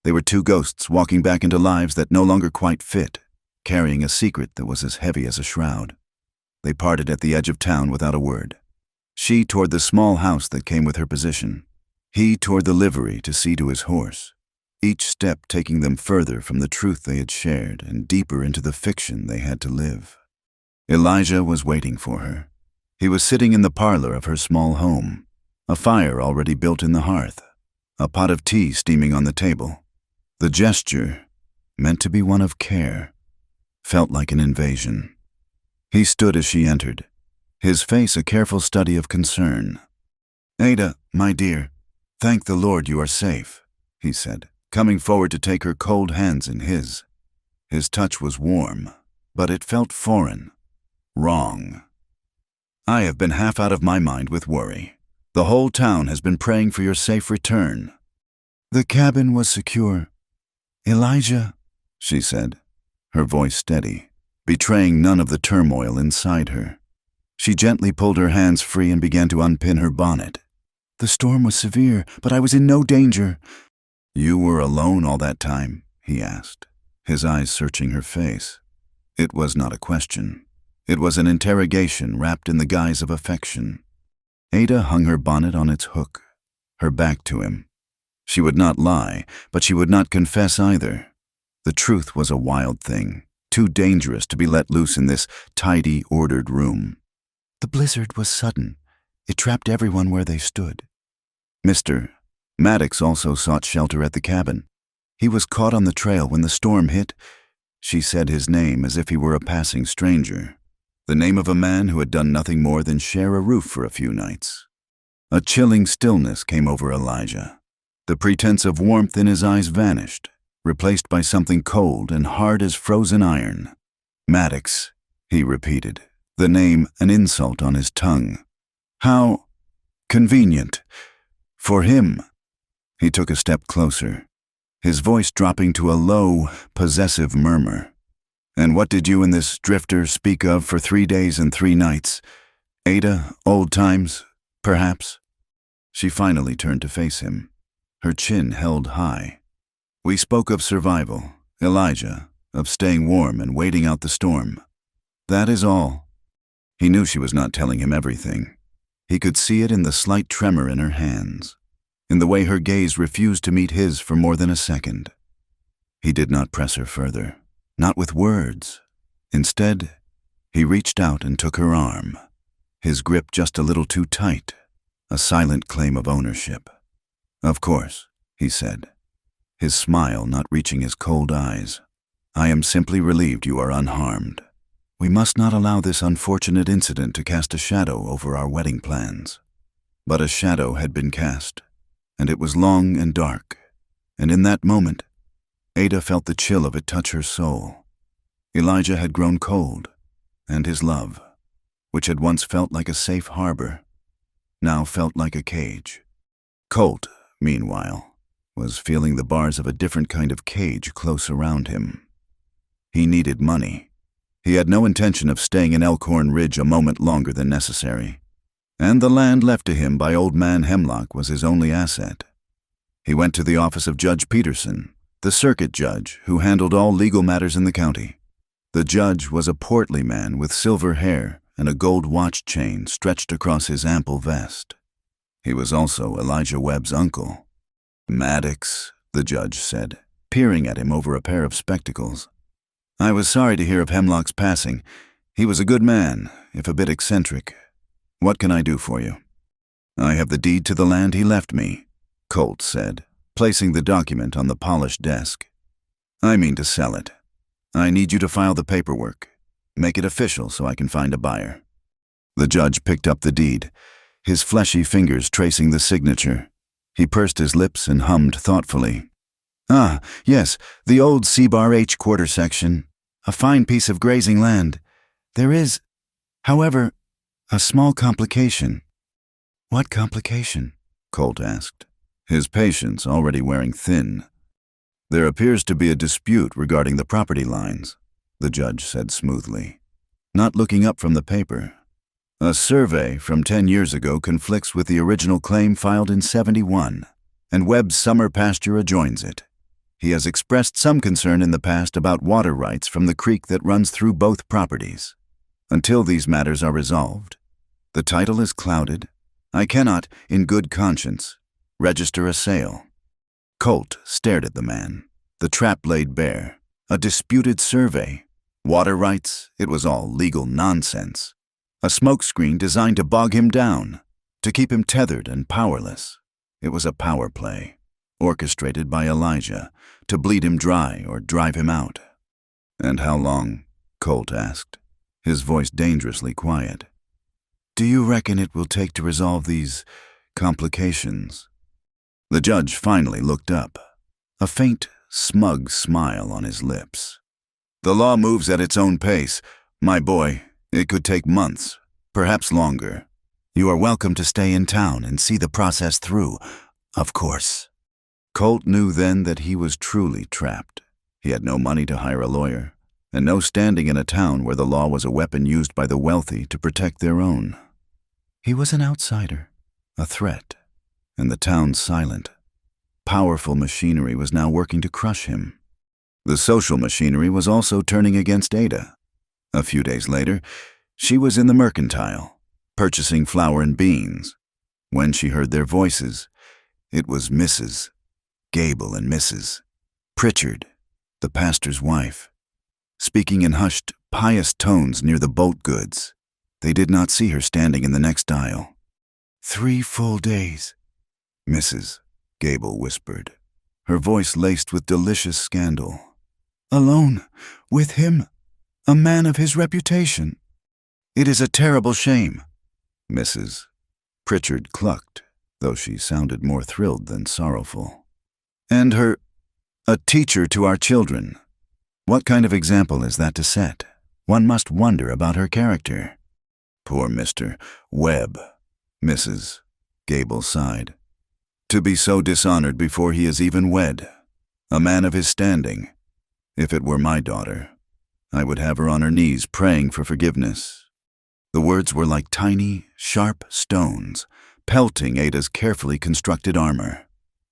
They were two ghosts walking back into lives that no longer quite fit, carrying a secret that was as heavy as a shroud. They parted at the edge of town without a word. She toward the small house that came with her position. He toward the livery to see to his horse, each step taking them further from the truth they had shared and deeper into the fiction they had to live. Elijah was waiting for her. He was sitting in the parlor of her small home, a fire already built in the hearth, a pot of tea steaming on the table. The gesture, meant to be one of care, felt like an invasion. He stood as she entered, his face a careful study of concern. "Ada, my dear, thank the Lord you are safe," he said, coming forward to take her cold hands in his. His touch was warm, but it felt foreign, wrong. "I have been half out of my mind with worry. The whole town has been praying for your safe return." "The cabin was secure. Elijah," she said, her voice steady, betraying none of the turmoil inside her. She gently pulled her hands free and began to unpin her bonnet. "The storm was severe, but I was in no danger." "You were alone all that time?" he asked, his eyes searching her face. It was not a question. It was an interrogation wrapped in the guise of affection. Ada hung her bonnet on its hook, her back to him. She would not lie, but she would not confess either. The truth was a wild thing, too dangerous to be let loose in this tidy, ordered room. "The blizzard was sudden. It trapped everyone where they stood." Mr. Maddox also sought shelter at the cabin. He was caught on the trail when the storm hit. She said his name as if he were a passing stranger, the name of a man who had done nothing more than share a roof for a few nights. A chilling stillness came over Elijah. The pretense of warmth in his eyes vanished, replaced by something cold and hard as frozen iron. "Maddox," he repeated, the name an insult on his tongue. "How convenient. For him." He took a step closer, his voice dropping to a low, possessive murmur. "And what did you and this drifter speak of for 3 days and 3 nights? Ada, old times, perhaps?" She finally turned to face him, her chin held high. "We spoke of survival, Elijah, of staying warm and waiting out the storm. That is all." He knew she was not telling him everything. He could see it in the slight tremor in her hands, in the way her gaze refused to meet his for more than a second. He did not press her further, not with words. Instead, He reached out and took her arm, his grip just a little too tight, a silent claim of ownership. "Of course," he said, his smile not reaching his cold eyes. "I am simply relieved you are unharmed. We must not allow this unfortunate incident to cast a shadow over our wedding plans." But a shadow had been cast, and it was long and dark, and in that moment, Ada felt the chill of it touch her soul. Elijah had grown cold, and his love, which had once felt like a safe harbor, now felt like a cage. Colt, meanwhile, was feeling the bars of a different kind of cage close around him. He needed money. He had no intention of staying in Elkhorn Ridge a moment longer than necessary, and the land left to him by Old Man Hemlock was his only asset. He went to the office of Judge Peterson, the circuit judge who handled all legal matters in the county. The judge was a portly man with silver hair and a gold watch chain stretched across his ample vest. He was also Elijah Webb's uncle. "Maddox," the judge said, peering at him over a pair of spectacles. "I was sorry to hear of Hemlock's passing. He was a good man, if a bit eccentric. What can I do for you?" "I have the deed to the land he left me," Colt said, placing the document on the polished desk. "I mean to sell it. I need you to file the paperwork. Make it official so I can find a buyer." The judge picked up the deed, his fleshy fingers tracing the signature. He pursed his lips and hummed thoughtfully. "Ah, yes, the old C-Bar H quarter section. A fine piece of grazing land. There is, however, a small complication." "What complication?" Colt asked, his patience already wearing thin. "There appears to be a dispute regarding the property lines," the judge said smoothly, not looking up from the paper. "A survey from 10 years ago conflicts with the original claim filed in 71, and Webb's summer pasture adjoins it. He has expressed some concern in the past about water rights from the creek that runs through both properties. Until these matters are resolved, the title is clouded. I cannot, in good conscience, register a sale." Colt stared at the man, the trap laid bare. A disputed survey. Water rights, it was all legal nonsense. A smokescreen designed to bog him down, to keep him tethered and powerless. It was a power play, orchestrated by Elijah, to bleed him dry or drive him out. "And how long?" Colt asked, his voice dangerously quiet. "Do you reckon it will take to resolve these complications?" The judge finally looked up, a faint, smug smile on his lips. "The law moves at its own pace. My boy, it could take months, perhaps longer. You are welcome to stay in town and see the process through, of course." Colt knew then that he was truly trapped. He had no money to hire a lawyer, and no standing in a town where the law was a weapon used by the wealthy to protect their own. He was an outsider, a threat, and the town's silent, powerful machinery was now working to crush him. The social machinery was also turning against Ada. A few days later, she was in the mercantile, purchasing flour and beans. When she heard their voices, it was Mrs. Gable and Mrs. Pritchard, the pastor's wife, speaking in hushed, pious tones near the boat goods. They did not see her standing in the next aisle. 3 full days, Mrs. Gable whispered, her voice laced with delicious scandal. "Alone, with him, a man of his reputation. It is a terrible shame." Mrs. Pritchard clucked, though she sounded more thrilled than sorrowful. "And her, a teacher to our children. What kind of example is that to set? One must wonder about her character." "Poor Mr. Webb," Mrs. Gable sighed. "To be so dishonored before he is even wed. A man of his standing. If it were my daughter, I would have her on her knees praying for forgiveness." The words were like tiny, sharp stones, pelting Ada's carefully constructed armor.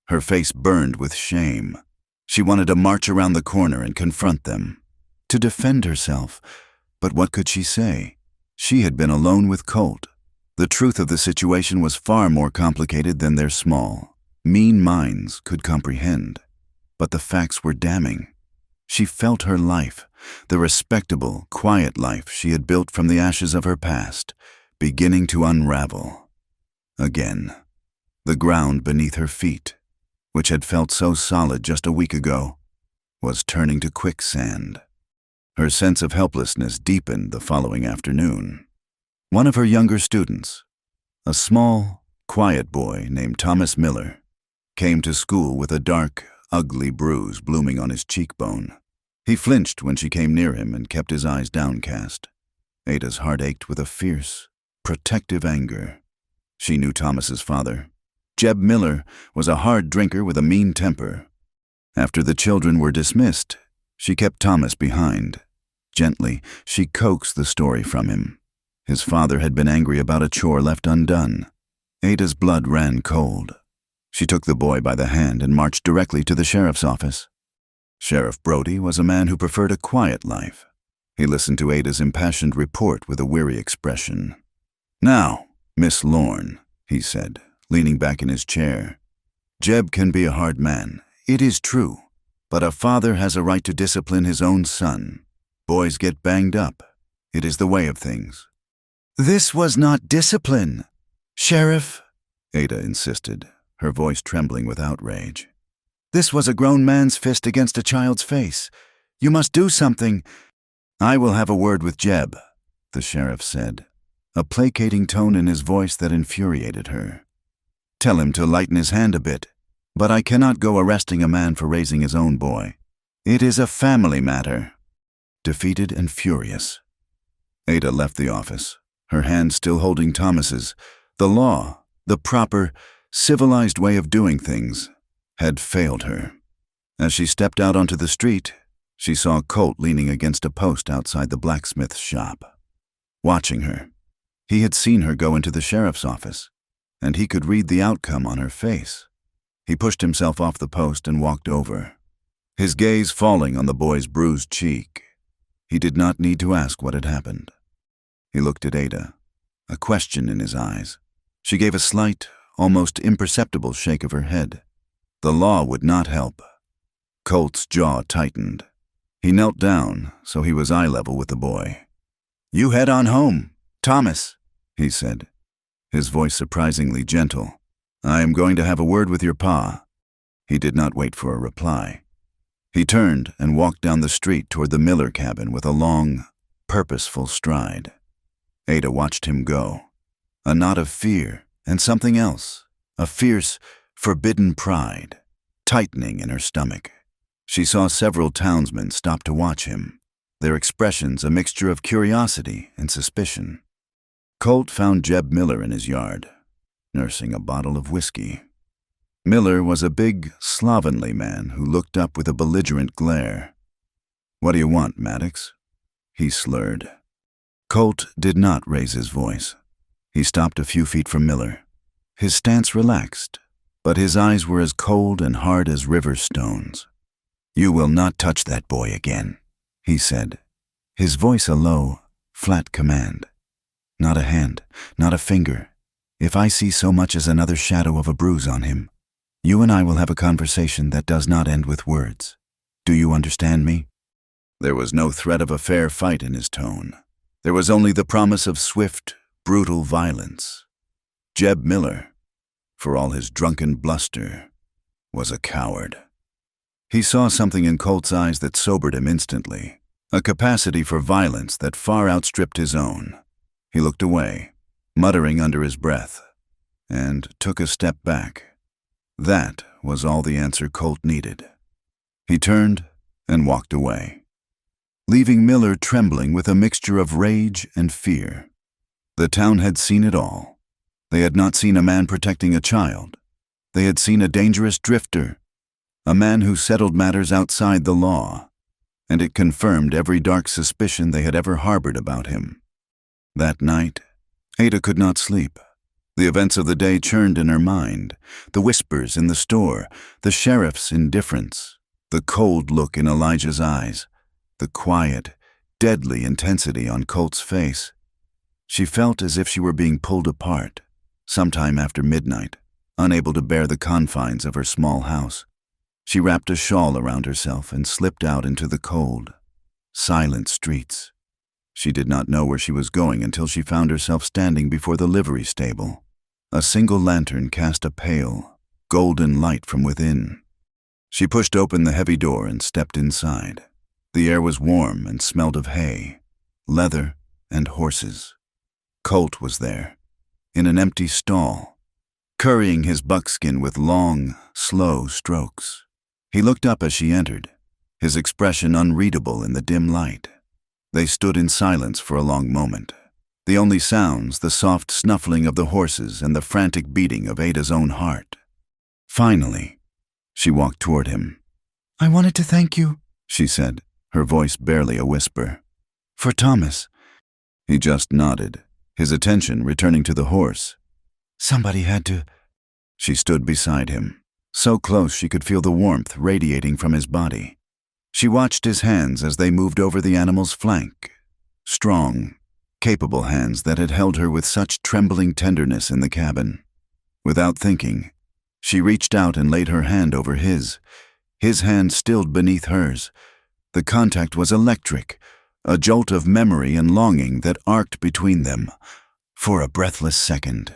Her face burned with shame. She wanted to march around the corner and confront them, to defend herself. But what could she say? She had been alone with Colt. The truth of the situation was far more complicated than their small, mean minds could comprehend. But the facts were damning. She felt her life, the respectable, quiet life she had built from the ashes of her past, beginning to unravel. Again, the ground beneath her feet, which had felt so solid just a week ago, was turning to quicksand. Her sense of helplessness deepened the following afternoon. One of her younger students, a small, quiet boy named Thomas Miller, came to school with a dark, ugly bruise blooming on his cheekbone. He flinched when she came near him and kept his eyes downcast. Ada's heart ached with a fierce, protective anger. She knew Thomas's father. Jeb Miller was a hard drinker with a mean temper. After the children were dismissed, she kept Thomas behind. Gently, she coaxed the story from him. His father had been angry about a chore left undone. Ada's blood ran cold. She took the boy by the hand and marched directly to the sheriff's office. Sheriff Brody was a man who preferred a quiet life. He listened to Ada's impassioned report with a weary expression. "Now, Miss Lorne," he said, leaning back in his chair. "Jeb can be a hard man, it is true, but a father has a right to discipline his own son. Boys get banged up. It is the way of things." "This was not discipline, Sheriff," Ada insisted, her voice trembling with outrage. "This was a grown man's fist against a child's face. You must do something." "I will have a word with Jeb," the sheriff said, a placating tone in his voice that infuriated her. "Tell him to lighten his hand a bit, but I cannot go arresting a man for raising his own boy. It is a family matter." Defeated and furious, Ada left the office, her hand still holding Thomas's. The law, the proper, civilized way of doing things, had failed her. As she stepped out onto the street, she saw Colt leaning against a post outside the blacksmith's shop, watching her. He had seen her go into the sheriff's office, and he could read the outcome on her face. He pushed himself off the post and walked over, his gaze falling on the boy's bruised cheek. He did not need to ask what had happened. He looked at Ada, a question in his eyes. She gave a slight, almost imperceptible shake of her head. The law would not help. Colt's jaw tightened. He knelt down, so he was eye level with the boy. "You head on home, Thomas," he said, his voice surprisingly gentle. "I am going to have a word with your pa." He did not wait for a reply. He turned and walked down the street toward the Miller cabin with a long, purposeful stride. Ada watched him go. A knot of fear and something else, a fierce, forbidden pride, tightening in her stomach. She saw several townsmen stop to watch him, their expressions a mixture of curiosity and suspicion. Colt found Jeb Miller in his yard, nursing a bottle of whiskey. Miller was a big, slovenly man who looked up with a belligerent glare. "What do you want, Maddox?" he slurred. Colt did not raise his voice. He stopped a few feet from Miller. His stance relaxed, but his eyes were as cold and hard as river stones. "You will not touch that boy again," he said, his voice a low, flat command. "Not a hand, not a finger. If I see so much as another shadow of a bruise on him, you and I will have a conversation that does not end with words. Do you understand me?" There was no threat of a fair fight in his tone. There was only the promise of swift, brutal violence. Jeb Miller, for all his drunken bluster, was a coward. He saw something in Colt's eyes that sobered him instantly, a capacity for violence that far outstripped his own. He looked away, muttering under his breath, and took a step back. That was all the answer Colt needed. He turned and walked away, leaving Miller trembling with a mixture of rage and fear. The town had seen it all. They had not seen a man protecting a child. They had seen a dangerous drifter, a man who settled matters outside the law, and it confirmed every dark suspicion they had ever harbored about him. That night, Ada could not sleep. The events of the day churned in her mind, the whispers in the store, the sheriff's indifference, the cold look in Elijah's eyes, the quiet, deadly intensity on Colt's face. She felt as if she were being pulled apart, sometime after midnight, unable to bear the confines of her small house. She wrapped a shawl around herself and slipped out into the cold, silent streets. She did not know where she was going until she found herself standing before the livery stable. A single lantern cast a pale, golden light from within. She pushed open the heavy door and stepped inside. The air was warm and smelled of hay, leather, and horses. Colt was there, in an empty stall, currying his buckskin with long, slow strokes. He looked up as she entered, his expression unreadable in the dim light. They stood in silence for a long moment, the only sounds the soft snuffling of the horses and the frantic beating of Ada's own heart. Finally, she walked toward him. "I wanted to thank you," she said, her voice barely a whisper. "For Thomas." He just nodded, his attention returning to the horse. "Somebody had to." She stood beside him, so close she could feel the warmth radiating from his body. She watched his hands as they moved over the animal's flank, strong, capable hands that had held her with such trembling tenderness in the cabin. Without thinking, she reached out and laid her hand over his hand stilled beneath hers. The contact was electric, a jolt of memory and longing that arced between them for a breathless second.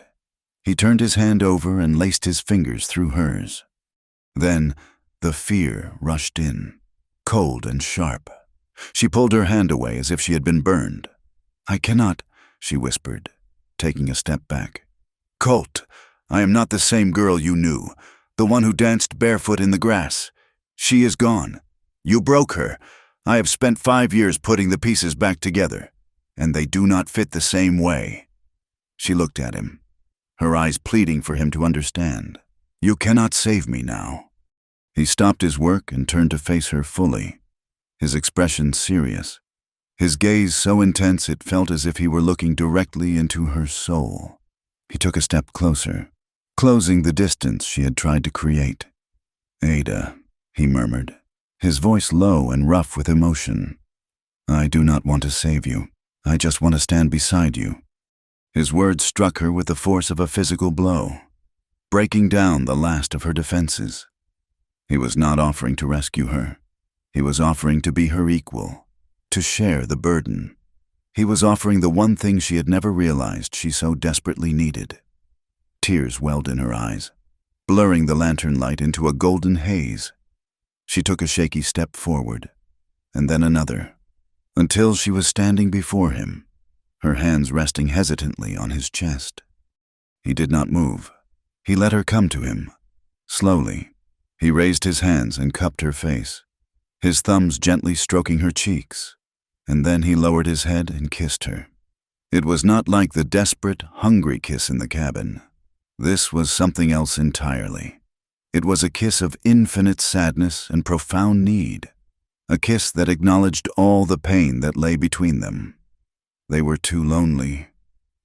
He turned his hand over and laced his fingers through hers. Then the fear rushed in, cold and sharp. She pulled her hand away as if she had been burned. "I cannot," she whispered, taking a step back. "Colt, I am not the same girl you knew, the one who danced barefoot in the grass. She is gone. You broke her. I have spent 5 years putting the pieces back together, and they do not fit the same way." She looked at him, her eyes pleading for him to understand. "You cannot save me now." He stopped his work and turned to face her fully, his expression serious, his gaze so intense it felt as if he were looking directly into her soul. He took a step closer, closing the distance she had tried to create. "Ada," he murmured, his voice low and rough with emotion. "I do not want to save you. I just want to stand beside you." His words struck her with the force of a physical blow, breaking down the last of her defenses. He was not offering to rescue her. He was offering to be her equal, to share the burden. He was offering the one thing she had never realized she so desperately needed. Tears welled in her eyes, blurring the lantern light into a golden haze. She took a shaky step forward, and then another, until she was standing before him, her hands resting hesitantly on his chest. He did not move. He let her come to him. Slowly, he raised his hands and cupped her face, his thumbs gently stroking her cheeks, and then he lowered his head and kissed her. It was not like the desperate, hungry kiss in the cabin. This was something else entirely. It was a kiss of infinite sadness and profound need, a kiss that acknowledged all the pain that lay between them. They were two lonely,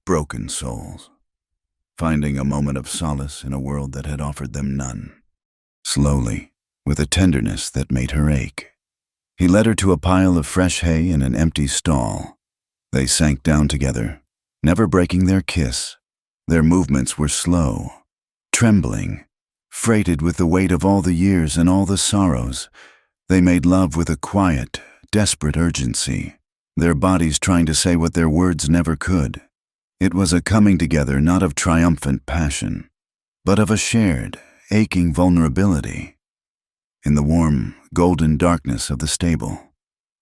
broken souls, finding a moment of solace in a world that had offered them none. Slowly, with a tenderness that made her ache, he led her to a pile of fresh hay in an empty stall. They sank down together, never breaking their kiss. Their movements were slow, trembling, freighted with the weight of all the years and all the sorrows. They made love with a quiet, desperate urgency, their bodies trying to say what their words never could. It was a coming together not of triumphant passion, but of a shared, aching vulnerability. In the warm, golden darkness of the stable,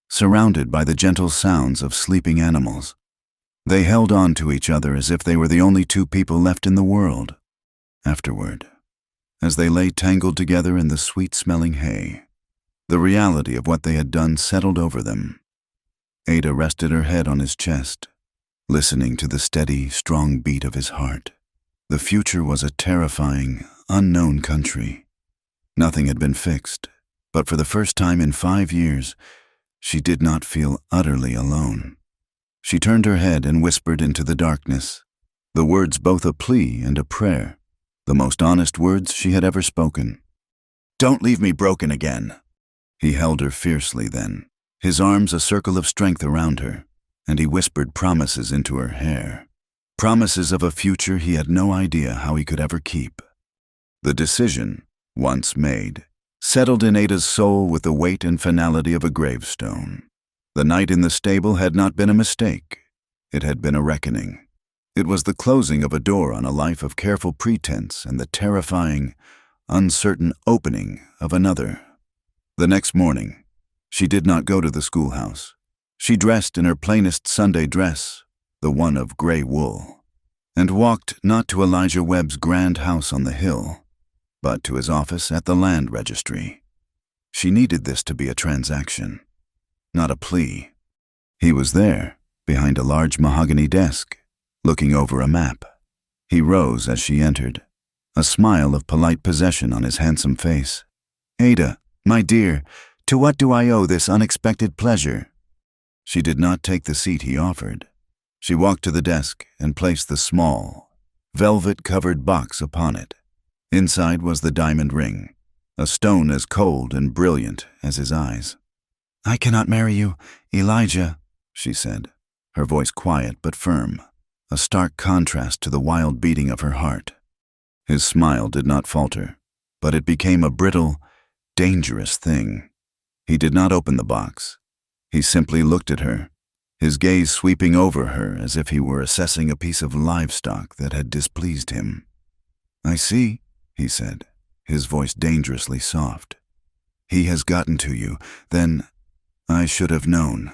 surrounded by the gentle sounds of sleeping animals, they held on to each other as if they were the only two people left in the world. Afterward, as they lay tangled together in the sweet-smelling hay, the reality of what they had done settled over them. Ada rested her head on his chest, listening to the steady, strong beat of his heart. The future was a terrifying, unknown country. Nothing had been fixed, but for the first time in 5 years, she did not feel utterly alone. She turned her head and whispered into the darkness, the words both a plea and a prayer, the most honest words she had ever spoken. "Don't leave me broken again." He held her fiercely then, his arms a circle of strength around her, and he whispered promises into her hair, promises of a future he had no idea how he could ever keep. The decision, once made, settled in Ada's soul with the weight and finality of a gravestone. The night in the stable had not been a mistake. It had been a reckoning. It was the closing of a door on a life of careful pretense and the terrifying, uncertain opening of another. The next morning, she did not go to the schoolhouse. She dressed in her plainest Sunday dress, the one of gray wool, and walked not to Elijah Webb's grand house on the hill, but to his office at the land registry. She needed this to be a transaction, not a plea. He was there, behind a large mahogany desk, looking over a map. He rose as she entered, a smile of polite possession on his handsome face. "Ada, my dear, to what do I owe this unexpected pleasure?" She did not take the seat he offered. She walked to the desk and placed the small, velvet-covered box upon it. Inside was the diamond ring, a stone as cold and brilliant as his eyes. "I cannot marry you, Elijah," she said, her voice quiet but firm, a stark contrast to the wild beating of her heart. His smile did not falter, but it became a brittle, dangerous thing. He did not open the box. He simply looked at her, his gaze sweeping over her as if he were assessing a piece of livestock that had displeased him. "I see," he said, his voice dangerously soft. "He has gotten to you. Then I should have known.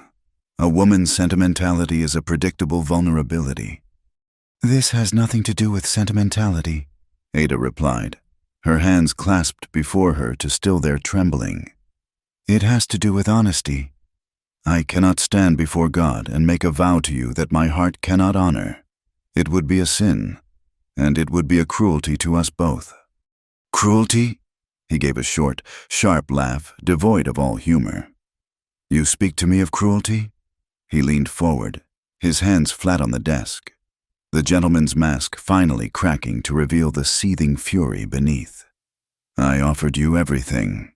A woman's sentimentality is a predictable vulnerability." "This has nothing to do with sentimentality," Ada replied, her hands clasped before her to still their trembling. "It has to do with honesty." "I cannot stand before God and make a vow to you that my heart cannot honor. It would be a sin, and it would be a cruelty to us both." "Cruelty?" He gave a short, sharp laugh, devoid of all humor. "You speak to me of cruelty?" He leaned forward, his hands flat on the desk, the gentleman's mask finally cracking to reveal the seething fury beneath. "I offered you everything.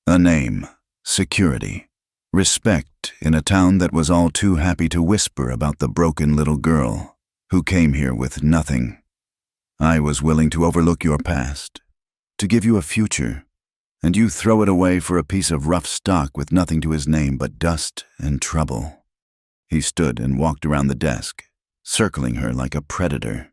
A name, security, respect in a town that was all too happy to whisper about the broken little girl who came here with nothing. I was willing to overlook your past, to give you a future, and you throw it away for a piece of rough stock with nothing to his name but dust and trouble." He stood and walked around the desk, circling her like a predator.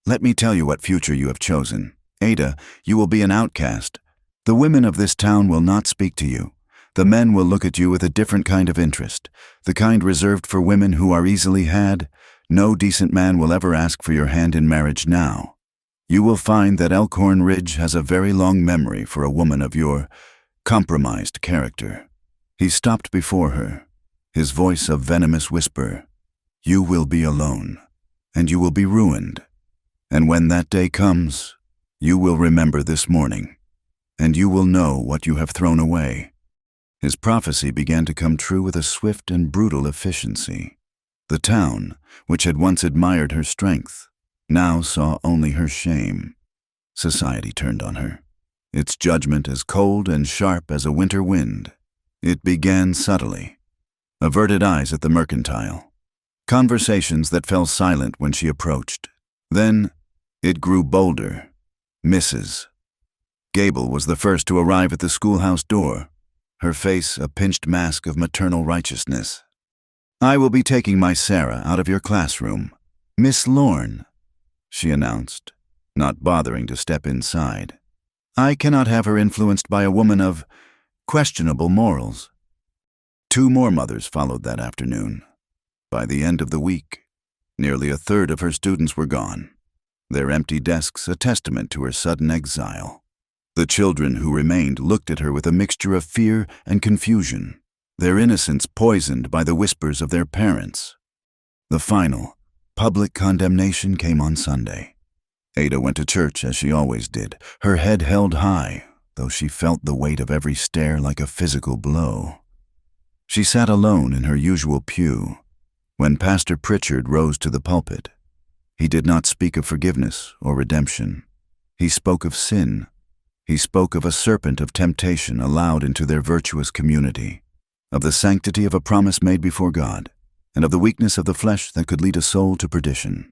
"Let me tell you what future you have chosen. Ada, you will be an outcast. The women of this town will not speak to you. The men will look at you with a different kind of interest, the kind reserved for women who are easily had. No decent man will ever ask for your hand in marriage now. You will find that Elkhorn Ridge has a very long memory for a woman of your compromised character." He stopped before her, his voice a venomous whisper. "You will be alone, and you will be ruined. And when that day comes, you will remember this morning, and you will know what you have thrown away." His prophecy began to come true with a swift and brutal efficiency. The town, which had once admired her strength, now saw only her shame. Society turned on her, its judgment as cold and sharp as a winter wind. It began subtly. Averted eyes at the mercantile, conversations that fell silent when she approached. Then it grew bolder. Mrs. Gable was the first to arrive at the schoolhouse door, her face a pinched mask of maternal righteousness. "I will be taking my Sarah out of your classroom. Miss Lorne," she announced, not bothering to step inside. "I cannot have her influenced by a woman of questionable morals." 2 more mothers followed that afternoon. By the end of the week, nearly a third of her students were gone, their empty desks a testament to her sudden exile. The children who remained looked at her with a mixture of fear and confusion, their innocence poisoned by the whispers of their parents. The final, public condemnation came on Sunday. Ada went to church as she always did, her head held high, though she felt the weight of every stare like a physical blow. She sat alone in her usual pew when Pastor Pritchard rose to the pulpit. He did not speak of forgiveness or redemption. He spoke of sin. He spoke of a serpent of temptation allowed into their virtuous community, of the sanctity of a promise made before God, and of the weakness of the flesh that could lead a soul to perdition.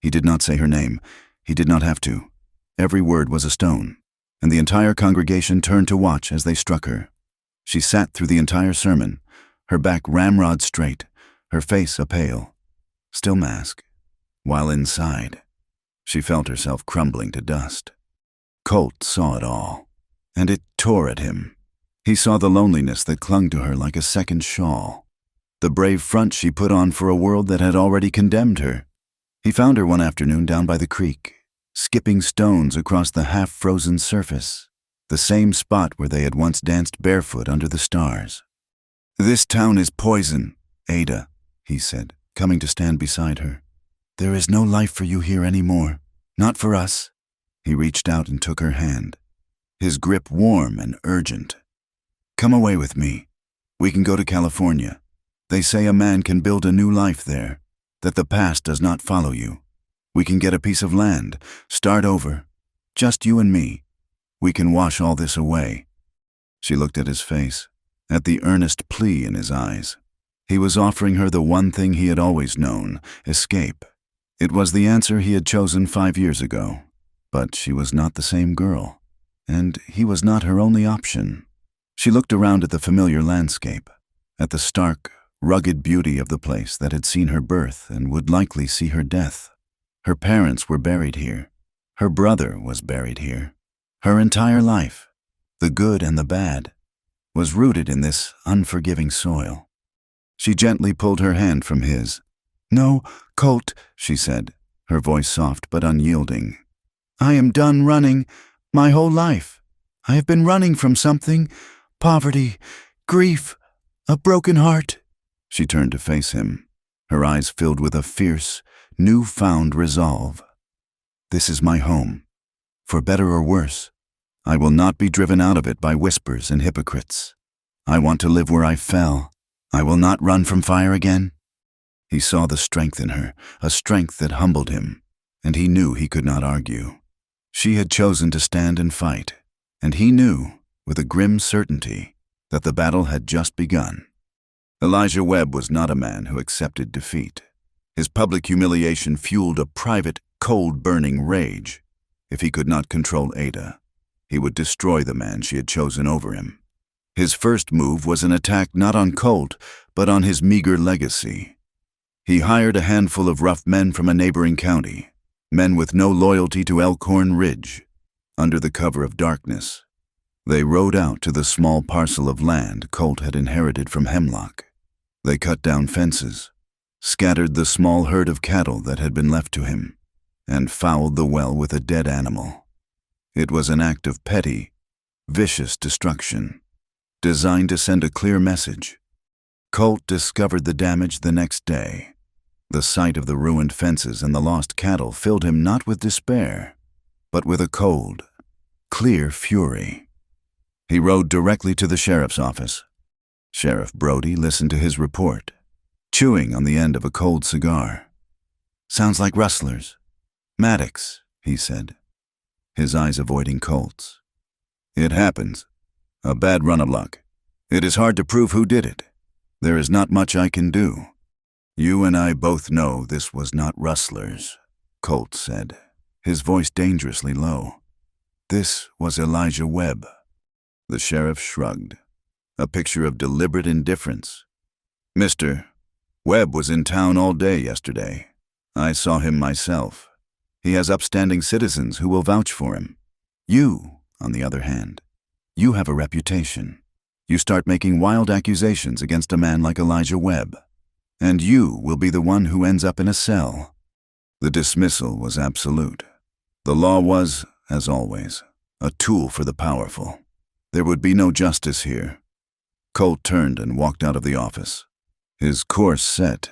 He did not say her name. He did not have to. Every word was a stone, and the entire congregation turned to watch as they struck her. She sat through the entire sermon, her back ramrod straight, her face a pale, still mask, while inside, she felt herself crumbling to dust. Colt saw it all, and it tore at him. He saw the loneliness that clung to her like a second shawl, the brave front she put on for a world that had already condemned her. He found her one afternoon down by the creek, skipping stones across the half-frozen surface, the same spot where they had once danced barefoot under the stars. "This town is poison, Ada," he said, coming to stand beside her. "There is no life for you here anymore. Not for us." He reached out and took her hand, his grip warm and urgent. "Come away with me. We can go to California. They say a man can build a new life there, that the past does not follow you. We can get a piece of land, start over, just you and me. We can wash all this away." She looked at his face, at the earnest plea in his eyes. He was offering her the one thing he had always known, escape. It was the answer he had chosen 5 years ago, but she was not the same girl, and he was not her only option. She looked around at the familiar landscape, at the stark, rugged beauty of the place that had seen her birth and would likely see her death. Her parents were buried here. Her brother was buried here. Her entire life, the good and the bad, was rooted in this unforgiving soil. She gently pulled her hand from his. "No, Colt," she said, her voice soft but unyielding. "I am done running my whole life. I have been running from something, poverty, grief, a broken heart." She turned to face him, her eyes filled with a fierce, new-found resolve. "This is my home, for better or worse. I will not be driven out of it by whispers and hypocrites. I want to live where I fell. I will not run from fire again." He saw the strength in her, a strength that humbled him, and he knew he could not argue. She had chosen to stand and fight, and he knew, with a grim certainty, that the battle had just begun. Elijah Webb was not a man who accepted defeat. His public humiliation fueled a private, cold-burning rage. If he could not control Ada, he would destroy the man she had chosen over him. His first move was an attack not on Colt, but on his meager legacy. He hired a handful of rough men from a neighboring county, men with no loyalty to Elkhorn Ridge. Under the cover of darkness, they rode out to the small parcel of land Colt had inherited from Hemlock. They cut down fences, scattered the small herd of cattle that had been left to him, and fouled the well with a dead animal. It was an act of petty, vicious destruction, designed to send a clear message. Colt discovered the damage the next day. The sight of the ruined fences and the lost cattle filled him not with despair, but with a cold, clear fury. He rode directly to the sheriff's office. Sheriff Brody listened to his report, chewing on the end of a cold cigar. "Sounds like rustlers. Maddox," he said, his eyes avoiding Colt's. "It happens. A bad run of luck. It is hard to prove who did it. There is not much I can do. You and I both know this was not rustlers," Colt said, his voice dangerously low. "This was Elijah Webb." The sheriff shrugged, a picture of deliberate indifference. "Mr. Webb was in town all day yesterday. I saw him myself. He has upstanding citizens who will vouch for him. You, on the other hand, you have a reputation. You start making wild accusations against a man like Elijah Webb, and you will be the one who ends up in a cell." The dismissal was absolute. The law was, as always, a tool for the powerful. There would be no justice here. Colt turned and walked out of the office. His course set.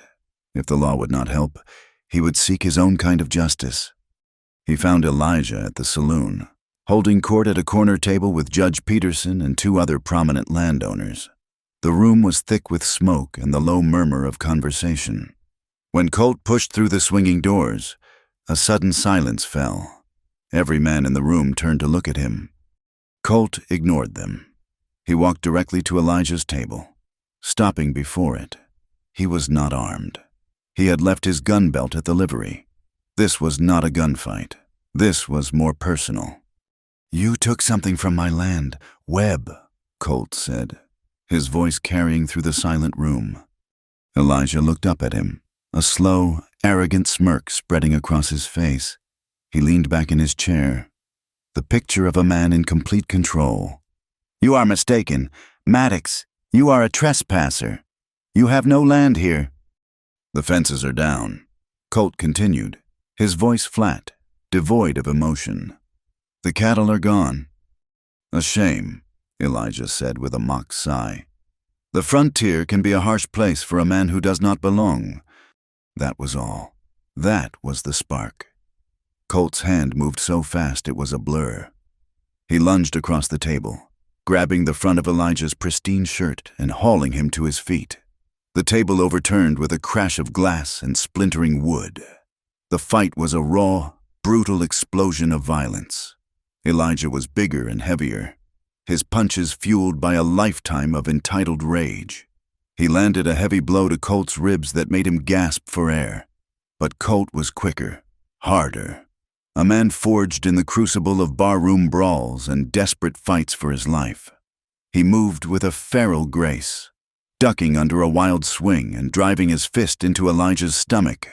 If the law would not help, he would seek his own kind of justice. He found Elijah at the saloon, holding court at a corner table with Judge Peterson and 2 other prominent landowners. The room was thick with smoke and the low murmur of conversation. When Colt pushed through the swinging doors, a sudden silence fell. Every man in the room turned to look at him. Colt ignored them. He walked directly to Elijah's table, stopping before it. He was not armed. He had left his gun belt at the livery. This was not a gunfight. This was more personal. "You took something from my land, Webb," Colt said, his voice carrying through the silent room. Elijah looked up at him, a slow, arrogant smirk spreading across his face. He leaned back in his chair, the picture of a man in complete control. "You are mistaken. Maddox, you are a trespasser. You have no land here." "The fences are down," Colt continued, his voice flat, devoid of emotion. "The cattle are gone." "A shame," Elijah said with a mock sigh. "The frontier can be a harsh place for a man who does not belong." That was all. That was the spark. Colt's hand moved so fast it was a blur. He lunged across the table, grabbing the front of Elijah's pristine shirt and hauling him to his feet. The table overturned with a crash of glass and splintering wood. The fight was a raw, brutal explosion of violence. Elijah was bigger and heavier, his punches fueled by a lifetime of entitled rage. He landed a heavy blow to Colt's ribs that made him gasp for air. But Colt was quicker, harder. A man forged in the crucible of barroom brawls and desperate fights for his life. He moved with a feral grace, ducking under a wild swing and driving his fist into Elijah's stomach.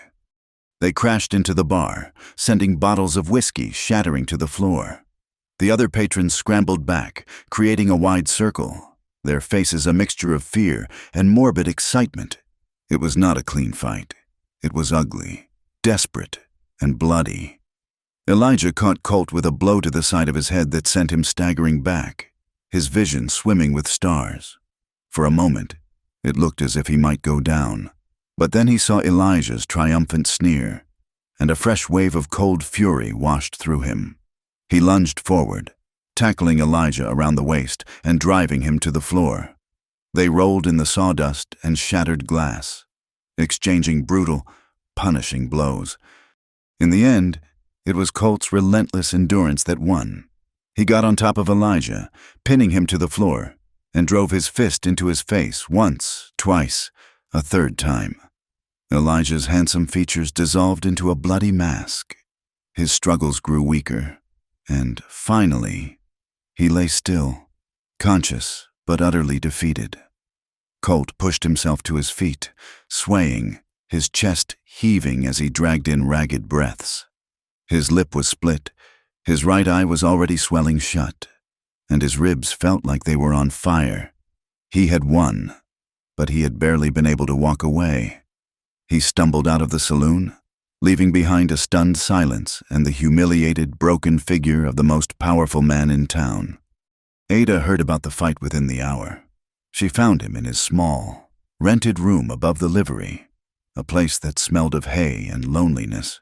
They crashed into the bar, sending bottles of whiskey shattering to the floor. The other patrons scrambled back, creating a wide circle, their faces a mixture of fear and morbid excitement. It was not a clean fight. It was ugly, desperate, and bloody. Elijah caught Colt with a blow to the side of his head that sent him staggering back, his vision swimming with stars. For a moment, it looked as if he might go down, but then he saw Elijah's triumphant sneer, and a fresh wave of cold fury washed through him. He lunged forward, tackling Elijah around the waist and driving him to the floor. They rolled in the sawdust and shattered glass, exchanging brutal, punishing blows. In the end, it was Colt's relentless endurance that won. He got on top of Elijah, pinning him to the floor, and drove his fist into his face once, twice, a third time. Elijah's handsome features dissolved into a bloody mask. His struggles grew weaker, and finally, he lay still, conscious but utterly defeated. Colt pushed himself to his feet, swaying, his chest heaving as he dragged in ragged breaths. His lip was split, his right eye was already swelling shut, and his ribs felt like they were on fire. He had won, but he had barely been able to walk away. He stumbled out of the saloon, leaving behind a stunned silence and the humiliated, broken figure of the most powerful man in town. Ada heard about the fight within the hour. She found him in his small, rented room above the livery, a place that smelled of hay and loneliness.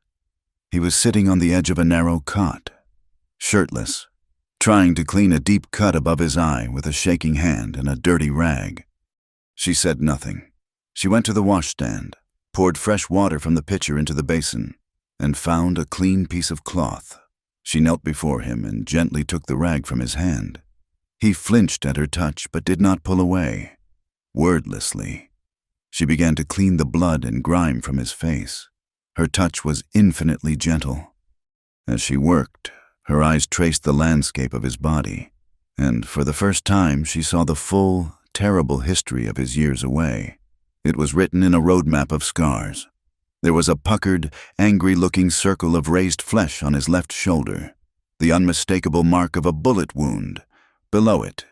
He was sitting on the edge of a narrow cot, shirtless, trying to clean a deep cut above his eye with a shaking hand and a dirty rag. She said nothing. She went to the washstand, poured fresh water from the pitcher into the basin, and found a clean piece of cloth. She knelt before him and gently took the rag from his hand. He flinched at her touch but did not pull away. Wordlessly, she began to clean the blood and grime from his face. Her touch was infinitely gentle. As she worked, her eyes traced the landscape of his body, and for the first time she saw the full, terrible history of his years away. It was written in a roadmap of scars. There was a puckered, angry-looking circle of raised flesh on his left shoulder, the unmistakable mark of a bullet wound. Below it,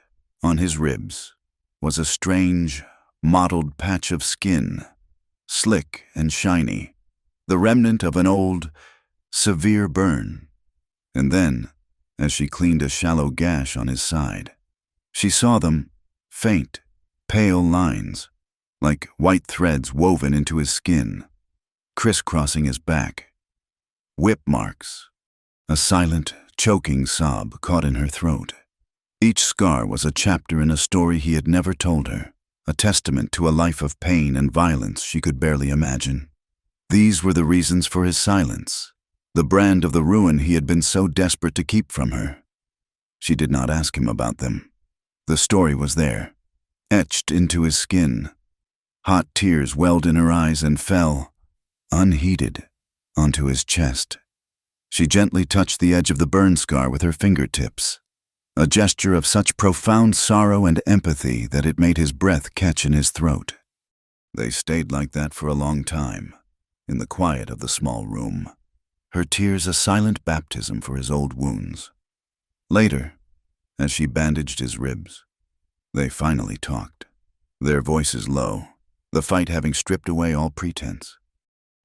on his ribs, was a strange, mottled patch of skin, slick and shiny, the remnant of an old, severe burn. And then, as she cleaned a shallow gash on his side, she saw them, faint, pale lines, like white threads woven into his skin, crisscrossing his back. Whip marks. A silent, choking sob caught in her throat. Each scar was a chapter in a story he had never told her, a testament to a life of pain and violence she could barely imagine. These were the reasons for his silence, the brand of the ruin he had been so desperate to keep from her. She did not ask him about them. The story was there, etched into his skin. Hot tears welled in her eyes and fell, unheeded, onto his chest. She gently touched the edge of the burn scar with her fingertips. a gesture of such profound sorrow and empathy that it made his breath catch in his throat. They stayed like that for a long time, in the quiet of the small room, her tears a silent baptism for his old wounds. Later, as she bandaged his ribs, they finally talked, their voices low, the fight having stripped away all pretense.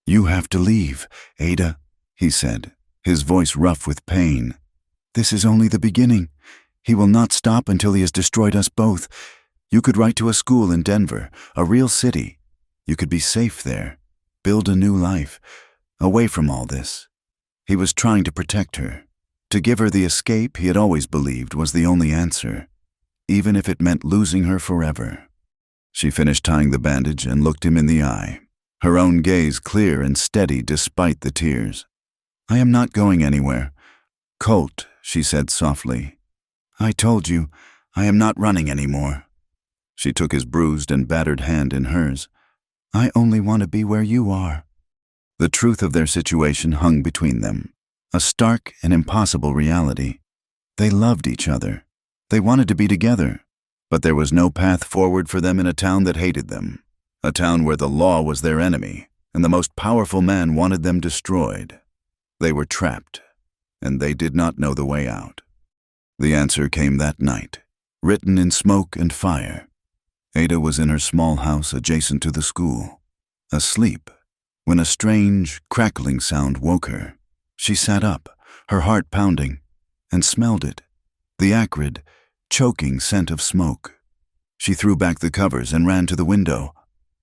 "You have to leave, Ada," he said, his voice rough with pain. "This is only the beginning. He will not stop until he has destroyed us both. You could write to a school in Denver, a real city. You could be safe there, build a new life, away from all this." He was trying to protect her, to give her the escape he had always believed was the only answer, even if it meant losing her forever. She finished tying the bandage and looked him in the eye, her own gaze clear and steady despite the tears. "I am not going anywhere. Colt," she said softly, "I told you, I am not running anymore." She took his bruised and battered hand in hers. "I only want to be where you are." The truth of their situation hung between them, a stark and impossible reality. They loved each other. They wanted to be together, but there was no path forward for them in a town that hated them, a town where the law was their enemy and the most powerful man wanted them destroyed. They were trapped, and they did not know the way out. The answer came that night, written in smoke and fire. Ada was in her small house adjacent to the school, asleep, when a strange, crackling sound woke her. She sat up, her heart pounding, and smelled it, the acrid, choking scent of smoke. She threw back the covers and ran to the window.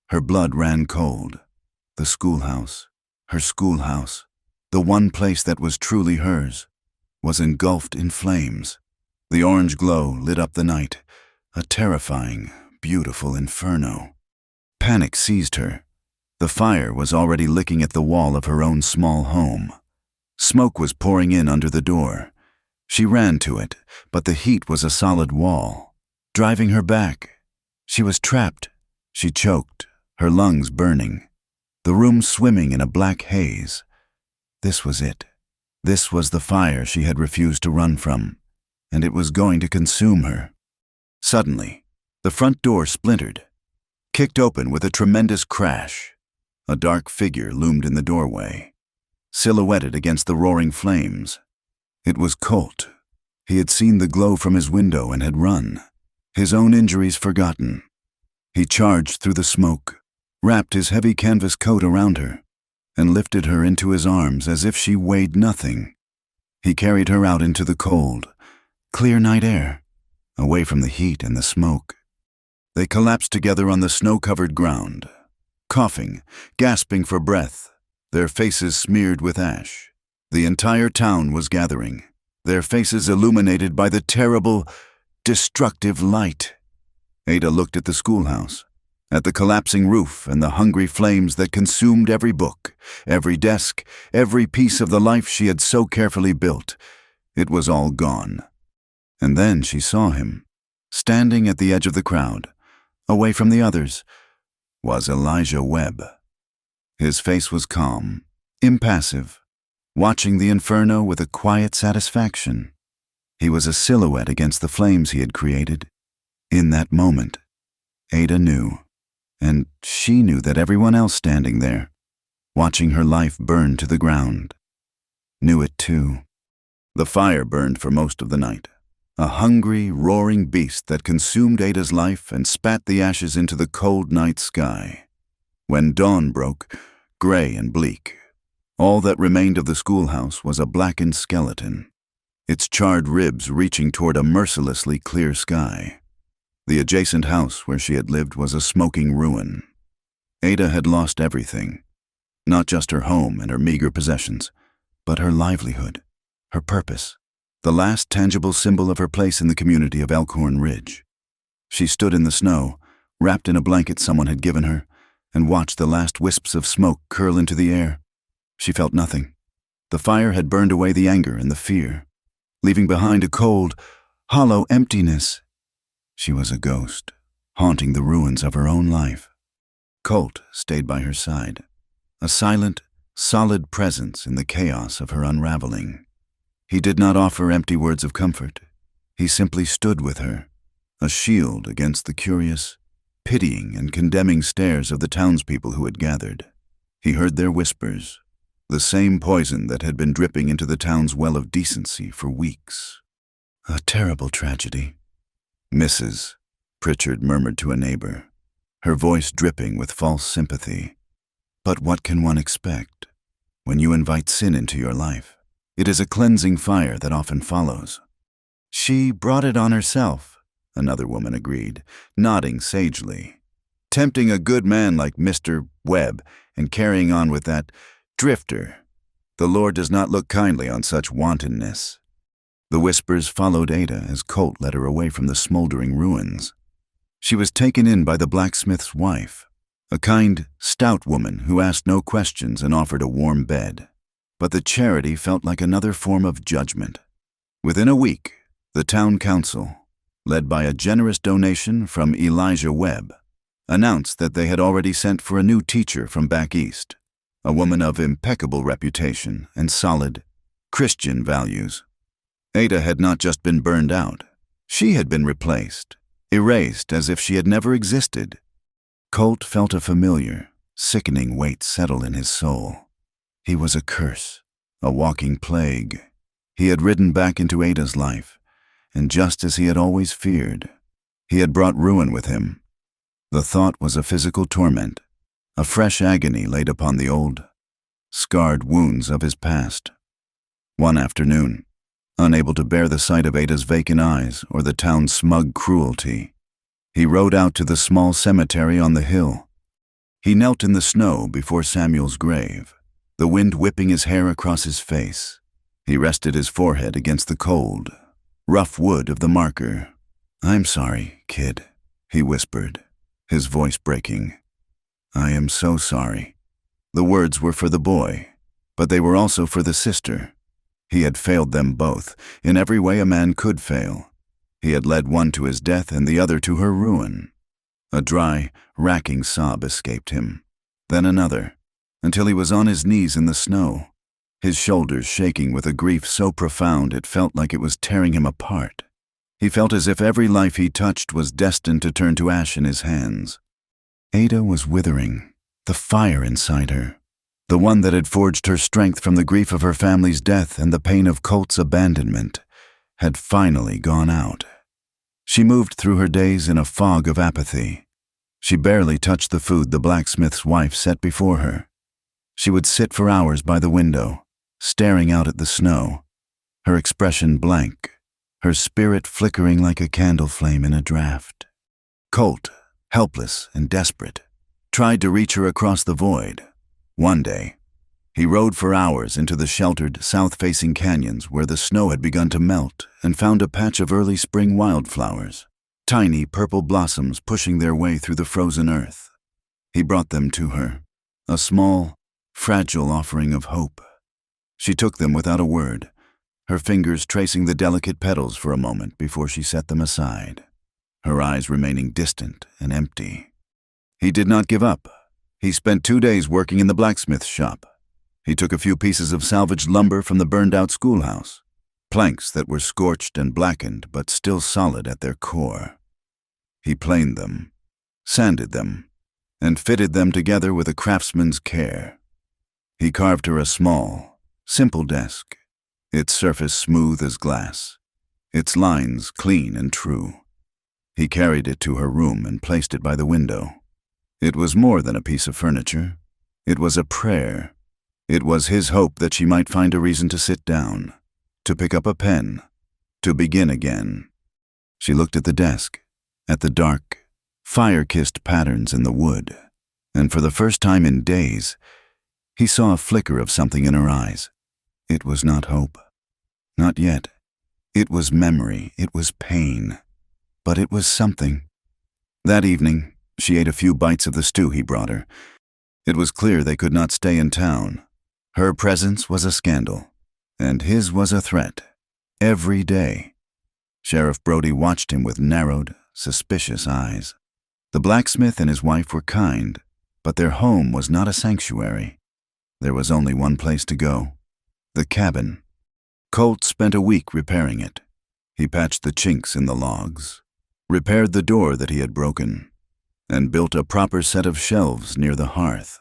Her blood ran cold. The schoolhouse, her schoolhouse, the one place that was truly hers, was engulfed in flames. The orange glow lit up the night, a terrifying, beautiful inferno. Panic seized her. The fire was already licking at the wall of her own small home. Smoke was pouring in under the door. She ran to it, but the heat was a solid wall, driving her back. She was trapped. She choked, her lungs burning, the room swimming in a black haze. This was it. This was the fire she had refused to run from, and it was going to consume her. Suddenly, the front door splintered, kicked open with a tremendous crash. A dark figure loomed in the doorway, silhouetted against the roaring flames. It was Colt. He had seen the glow from his window and had run, his own injuries forgotten. He charged through the smoke, wrapped his heavy canvas coat around her, and lifted her into his arms as if she weighed nothing. He carried her out into the cold, clear night air, away from the heat and the smoke. They collapsed together on the snow-covered ground, coughing, gasping for breath, their faces smeared with ash. The entire town was gathering, their faces illuminated by the terrible, destructive light. Ada looked at the schoolhouse, at the collapsing roof and the hungry flames that consumed every book, every desk, every piece of the life she had so carefully built. It was all gone. And then she saw him, standing at the edge of the crowd, away from the others, was Elijah Webb. His face was calm, impassive, watching the inferno with a quiet satisfaction. He was a silhouette against the flames he had created. In that moment, Ada knew, and she knew that everyone else standing there, watching her life burn to the ground, knew it too. The fire burned for most of the night, a hungry, roaring beast that consumed Ada's life and spat the ashes into the cold night sky. When dawn broke, gray and bleak, all that remained of the schoolhouse was a blackened skeleton, its charred ribs reaching toward a mercilessly clear sky. The adjacent house where she had lived was a smoking ruin. Ada had lost everything, not just her home and her meager possessions, but her livelihood, her purpose, the last tangible symbol of her place in the community of Elkhorn Ridge. She stood in the snow, wrapped in a blanket someone had given her, and watched the last wisps of smoke curl into the air. She felt nothing. The fire had burned away the anger and the fear, leaving behind a cold, hollow emptiness. She was a ghost, haunting the ruins of her own life. Colt stayed by her side, a silent, solid presence in the chaos of her unraveling. He did not offer empty words of comfort. He simply stood with her, a shield against the curious, pitying and condemning stares of the townspeople who had gathered. He heard their whispers, the same poison that had been dripping into the town's well of decency for weeks. A terrible tragedy. Mrs. Pritchard murmured to a neighbor, her voice dripping with false sympathy. But what can one expect when you invite sin into your life? It is a cleansing fire that often follows. She brought it on herself, another woman agreed, nodding sagely. Tempting a good man like Mr. Webb and carrying on with that drifter. The Lord does not look kindly on such wantonness. The whispers followed Ada as Colt led her away from the smoldering ruins. She was taken in by the blacksmith's wife, a kind, stout woman who asked no questions and offered a warm bed. But the charity felt like another form of judgment. Within a week, the town council, led by a generous donation from Elijah Webb, announced that they had already sent for a new teacher from back east, a woman of impeccable reputation and solid Christian values. Ada had not just been burned out. She had been replaced, erased as if she had never existed. Colt felt a familiar, sickening weight settle in his soul. He was a curse, a walking plague. He had ridden back into Ada's life, and just as he had always feared, he had brought ruin with him. The thought was a physical torment, a fresh agony laid upon the old, scarred wounds of his past. One afternoon, unable to bear the sight of Ada's vacant eyes or the town's smug cruelty, he rode out to the small cemetery on the hill. He knelt in the snow before Samuel's grave, the wind whipping his hair across his face. He rested his forehead against the cold, rough wood of the marker. "I'm sorry, kid," he whispered, his voice breaking. "I am so sorry." The words were for the boy, but they were also for the sister. He had failed them both, in every way a man could fail. He had led one to his death and the other to her ruin. A dry, racking sob escaped him, then another, until he was on his knees in the snow, his shoulders shaking with a grief so profound it felt like it was tearing him apart. He felt as if every life he touched was destined to turn to ash in his hands. Ada was withering, the fire inside her, the one that had forged her strength from the grief of her family's death and the pain of Colt's abandonment, had finally gone out. She moved through her days in a fog of apathy. She barely touched the food the blacksmith's wife set before her. She would sit for hours by the window, staring out at the snow, her expression blank, her spirit flickering like a candle flame in a draft. Colt, helpless and desperate, tried to reach her across the void. One day, he rode for hours into the sheltered, south-facing canyons where the snow had begun to melt and found a patch of early spring wildflowers, tiny purple blossoms pushing their way through the frozen earth. He brought them to her, a small, fragile offering of hope. She took them without a word, her fingers tracing the delicate petals for a moment before she set them aside, her eyes remaining distant and empty. He did not give up. He spent 2 days working in the blacksmith's shop. He took a few pieces of salvaged lumber from the burned-out schoolhouse, planks that were scorched and blackened but still solid at their core. He planed them, sanded them, and fitted them together with a craftsman's care. He carved her a small, simple desk, its surface smooth as glass, its lines clean and true. He carried it to her room and placed it by the window. It was more than a piece of furniture. It was a prayer. It was his hope that she might find a reason to sit down, to pick up a pen, to begin again. She looked at the desk, at the dark, fire-kissed patterns in the wood, and for the first time in days, he saw a flicker of something in her eyes. It was not hope. Not yet. It was memory. It was pain. But it was something. That evening, she ate a few bites of the stew he brought her. It was clear they could not stay in town. Her presence was a scandal, and his was a threat. Every day. Sheriff Brody watched him with narrowed, suspicious eyes. The blacksmith and his wife were kind, but their home was not a sanctuary. There was only one place to go. The cabin. Colt spent a week repairing it. He patched the chinks in the logs, repaired the door that he had broken, and built a proper set of shelves near the hearth.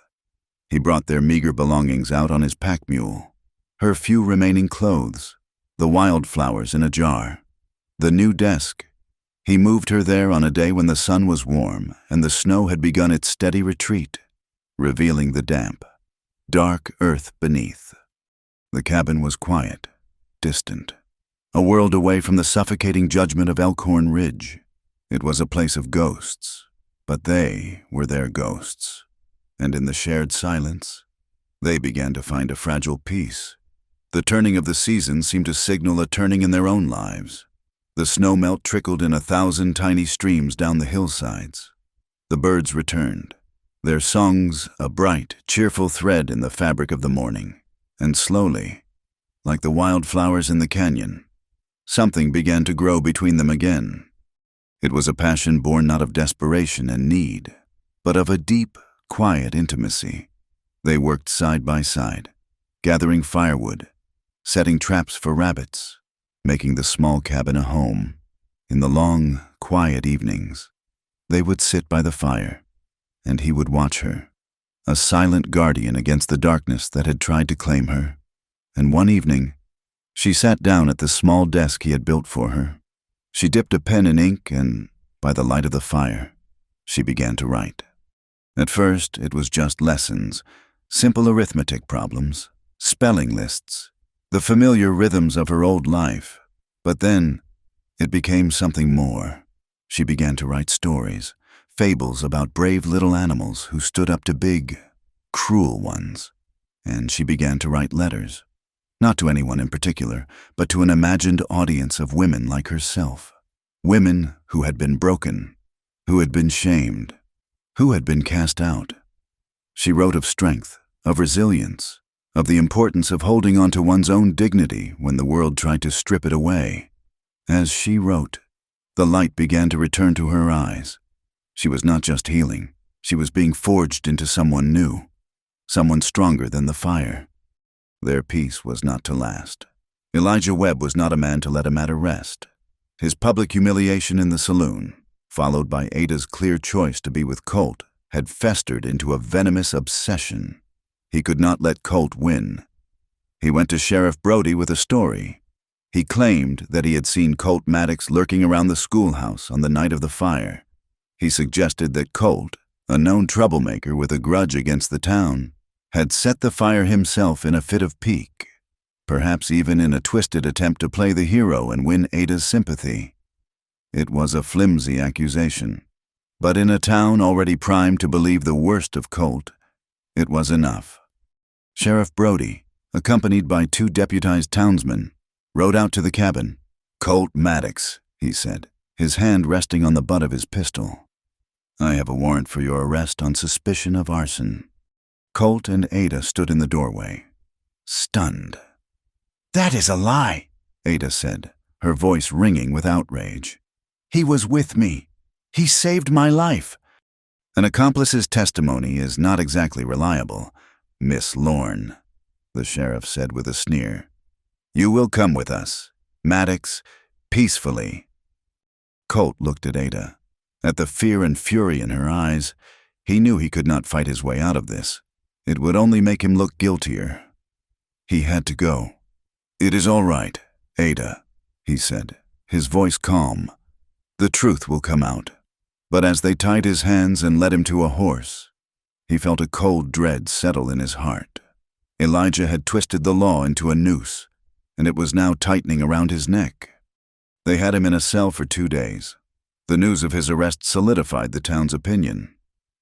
He brought their meager belongings out on his pack mule, her few remaining clothes, the wildflowers in a jar, the new desk. He moved her there on a day when the sun was warm and the snow had begun its steady retreat, revealing the damp, dark earth beneath. The cabin was quiet, distant, a world away from the suffocating judgment of Elkhorn Ridge. It was a place of ghosts, but they were their ghosts, and in the shared silence, they began to find a fragile peace. The turning of the season seemed to signal a turning in their own lives. The snowmelt trickled in 1,000 tiny streams down the hillsides. The birds returned, their songs a bright, cheerful thread in the fabric of the morning. And slowly, like the wildflowers in the canyon, something began to grow between them again. It was a passion born not of desperation and need, but of a deep, quiet intimacy. They worked side by side, gathering firewood, setting traps for rabbits, making the small cabin a home. In the long, quiet evenings, they would sit by the fire, and he would watch her, a silent guardian against the darkness that had tried to claim her. And one evening, she sat down at the small desk he had built for her. She dipped a pen in ink and, by the light of the fire, she began to write. At first, it was just lessons, simple arithmetic problems, spelling lists, the familiar rhythms of her old life. But then, it became something more. She began to write stories, fables about brave little animals who stood up to big, cruel ones. And she began to write letters, not to anyone in particular, but to an imagined audience of women like herself. Women who had been broken, who had been shamed, who had been cast out. She wrote of strength, of resilience, of the importance of holding on to one's own dignity when the world tried to strip it away. As she wrote, the light began to return to her eyes. She was not just healing, she was being forged into someone new, someone stronger than the fire. Their peace was not to last. Elijah Webb was not a man to let a matter rest. His public humiliation in the saloon, followed by Ada's clear choice to be with Colt, had festered into a venomous obsession. He could not let Colt win. He went to Sheriff Brody with a story. He claimed that he had seen Colt Maddox lurking around the schoolhouse on the night of the fire. He suggested that Colt, a known troublemaker with a grudge against the town, had set the fire himself in a fit of pique, perhaps even in a twisted attempt to play the hero and win Ada's sympathy. It was a flimsy accusation, but in a town already primed to believe the worst of Colt, it was enough. Sheriff Brody, accompanied by 2 deputized townsmen, rode out to the cabin. "Colt Maddox," he said, his hand resting on the butt of his pistol. "I have a warrant for your arrest on suspicion of arson." Colt and Ada stood in the doorway, stunned. "That is a lie," Ada said, her voice ringing with outrage. "He was with me. He saved my life." "An accomplice's testimony is not exactly reliable, Miss Lorne," the sheriff said with a sneer. "You will come with us, Maddox, peacefully." Colt looked at Ada. At the fear and fury in her eyes, he knew he could not fight his way out of this. It would only make him look guiltier. He had to go. "It is all right, Ada," he said, his voice calm. "The truth will come out." But as they tied his hands and led him to a horse, he felt a cold dread settle in his heart. Elijah had twisted the law into a noose, and it was now tightening around his neck. They had him in a cell for 2 days. The news of his arrest solidified the town's opinion.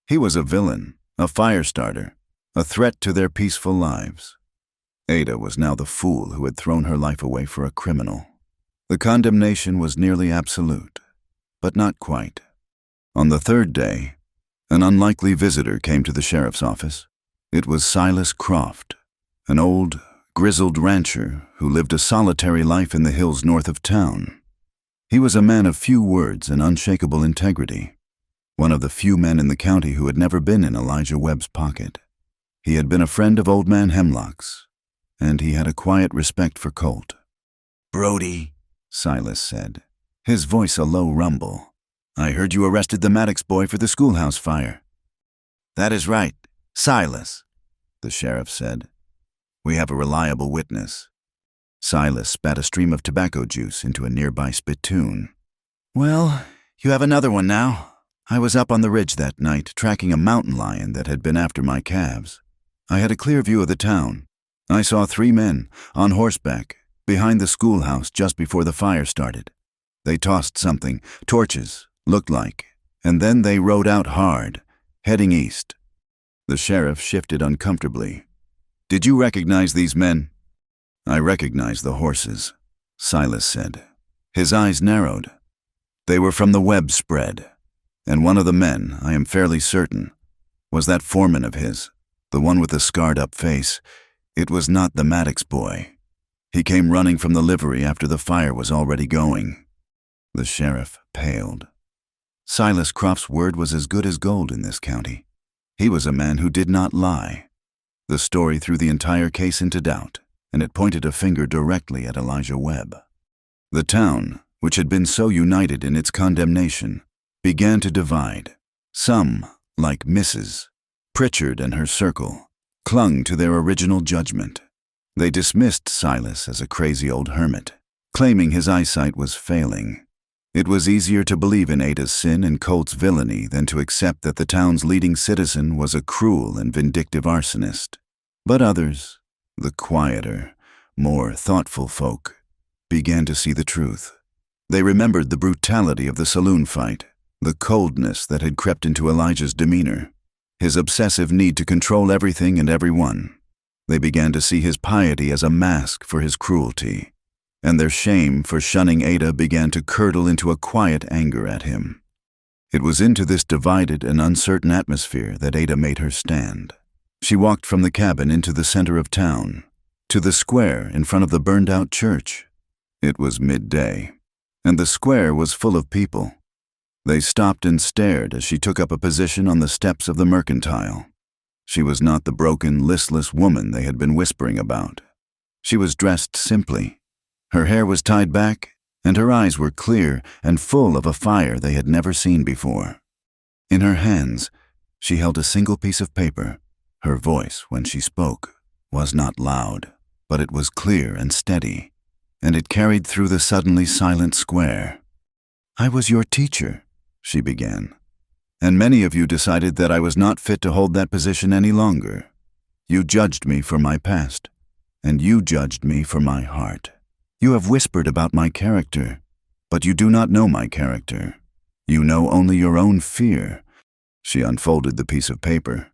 He was a villain, a fire starter, a threat to their peaceful lives. Ada was now the fool who had thrown her life away for a criminal. The condemnation was nearly absolute, but not quite. On the 3rd day, an unlikely visitor came to the sheriff's office. It was Silas Croft, an old, grizzled rancher who lived a solitary life in the hills north of town. He was a man of few words and unshakable integrity, one of the few men in the county who had never been in Elijah Webb's pocket. He had been a friend of Old Man Hemlock's, and he had a quiet respect for Colt. "Brody," Silas said, his voice a low rumble. "I heard you arrested the Maddox boy for the schoolhouse fire." "That is right, Silas," the sheriff said. "We have a reliable witness." Silas spat a stream of tobacco juice into a nearby spittoon. "Well, you have another one now. I was up on the ridge that night, tracking a mountain lion that had been after my calves. I had a clear view of the town. I saw 3 men, on horseback, behind the schoolhouse just before the fire started. They tossed something, torches, looked like, and then they rode out hard, heading east." The sheriff shifted uncomfortably. "Did you recognize these men?" "I recognize the horses," Silas said. His eyes narrowed. "They were from the web spread, and one of the men, I am fairly certain, was that foreman of his, the one with the scarred-up face. It was not the Maddox boy. He came running from the livery after the fire was already going." The sheriff paled. Silas Croft's word was as good as gold in this county. He was a man who did not lie. The story threw the entire case into doubt, and it pointed a finger directly at Elijah Webb. The town, which had been so united in its condemnation, began to divide. Some, like Mrs. Pritchard and her circle, clung to their original judgment. They dismissed Silas as a crazy old hermit, claiming his eyesight was failing. It was easier to believe in Ada's sin and Colt's villainy than to accept that the town's leading citizen was a cruel and vindictive arsonist. But others, the quieter, more thoughtful folk, began to see the truth. They remembered the brutality of the saloon fight, the coldness that had crept into Elijah's demeanor, his obsessive need to control everything and everyone. They began to see his piety as a mask for his cruelty, and their shame for shunning Ada began to curdle into a quiet anger at him. It was into this divided and uncertain atmosphere that Ada made her stand. She walked from the cabin into the center of town, to the square in front of the burned-out church. It was midday, and the square was full of people. They stopped and stared as she took up a position on the steps of the mercantile. She was not the broken, listless woman they had been whispering about. She was dressed simply. Her hair was tied back, and her eyes were clear and full of a fire they had never seen before. In her hands, she held a single piece of paper. Her voice, when she spoke, was not loud, but it was clear and steady, and it carried through the suddenly silent square. "I was your teacher," she began, "and many of you decided that I was not fit to hold that position any longer. You judged me for my past, and you judged me for my heart. You have whispered about my character, but you do not know my character. You know only your own fear." She unfolded the piece of paper.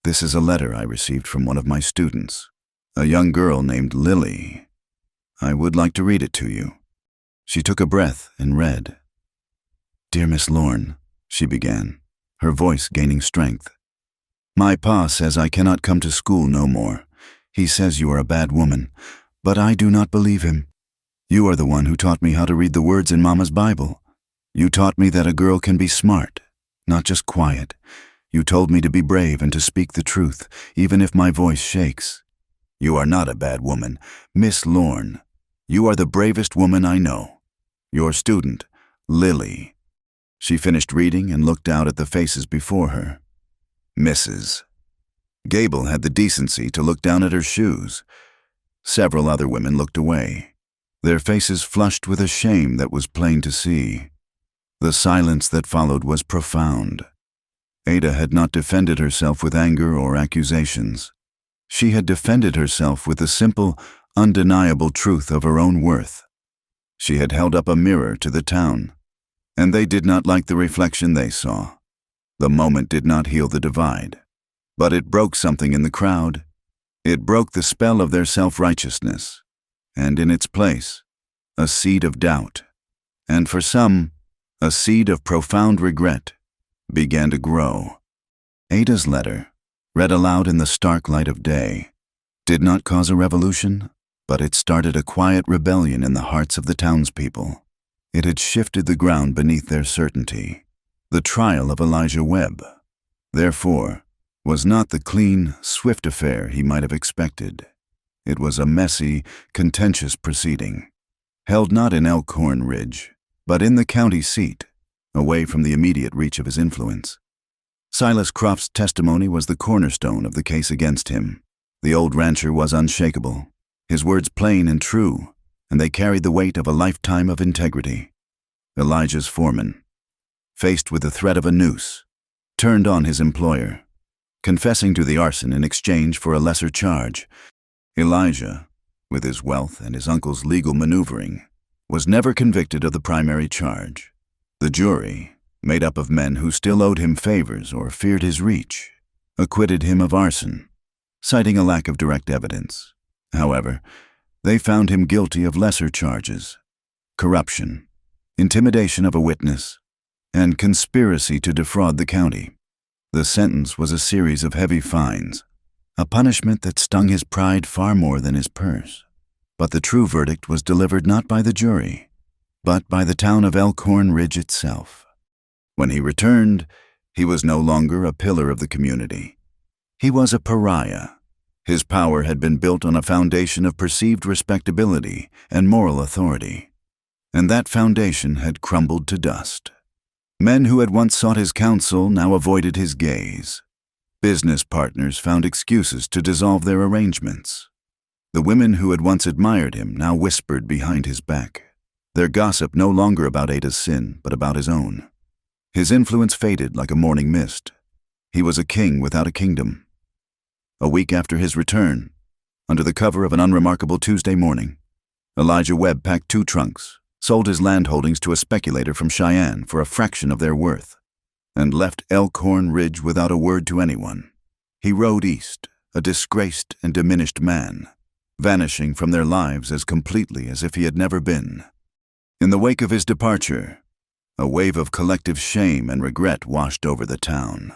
"This is a letter I received from one of my students, a young girl named Lily. I would like to read it to you." She took a breath and read. "Dear Miss Lorne," she began, her voice gaining strength. "My pa says I cannot come to school no more. He says you are a bad woman, but I do not believe him. You are the one who taught me how to read the words in Mama's Bible. You taught me that a girl can be smart, not just quiet. You told me to be brave and to speak the truth, even if my voice shakes. You are not a bad woman, Miss Lorne. You are the bravest woman I know. Your student, Lily." She finished reading and looked out at the faces before her. Mrs. Gable had the decency to look down at her shoes. Several other women looked away, their faces flushed with a shame that was plain to see. The silence that followed was profound. Ada had not defended herself with anger or accusations. She had defended herself with the simple, undeniable truth of her own worth. She had held up a mirror to the town, and they did not like the reflection they saw. The moment did not heal the divide, but it broke something in the crowd. It broke the spell of their self-righteousness, and in its place, a seed of doubt, and for some, a seed of profound regret, began to grow. Ada's letter, read aloud in the stark light of day, did not cause a revolution, but it started a quiet rebellion in the hearts of the townspeople. It had shifted the ground beneath their certainty. The trial of Elijah Webb, therefore, was not the clean, swift affair he might have expected. It was a messy, contentious proceeding. held not in Elkhorn Ridge, but in the county seat, away from the immediate reach of his influence. Silas Croft's testimony was the cornerstone of the case against him. The old rancher was unshakable, his words plain and true, and they carried the weight of a lifetime of integrity. Elijah's foreman, faced with the threat of a noose, turned on his employer, confessing to the arson in exchange for a lesser charge. Elijah, with his wealth and his uncle's legal maneuvering, was never convicted of the primary charge. The jury, made up of men who still owed him favors or feared his reach, acquitted him of arson, citing a lack of direct evidence. However, they found him guilty of lesser charges: corruption, intimidation of a witness, and conspiracy to defraud the county. The sentence was a series of heavy fines, a punishment that stung his pride far more than his purse. But the true verdict was delivered not by the jury, but by the town of Elkhorn Ridge itself. When he returned, he was no longer a pillar of the community. He was a pariah. His power had been built on a foundation of perceived respectability and moral authority, and that foundation had crumbled to dust. Men who had once sought his counsel now avoided his gaze. Business partners found excuses to dissolve their arrangements. The women who had once admired him now whispered behind his back, their gossip no longer about Ada's sin, but about his own. His influence faded like a morning mist. He was a king without a kingdom. A week after his return, under the cover of an unremarkable Tuesday morning, Elijah Webb packed 2 trunks, sold his land holdings to a speculator from Cheyenne for a fraction of their worth, and left Elkhorn Ridge without a word to anyone. He rode east, a disgraced and diminished man, vanishing from their lives as completely as if he had never been. In the wake of his departure, a wave of collective shame and regret washed over the town.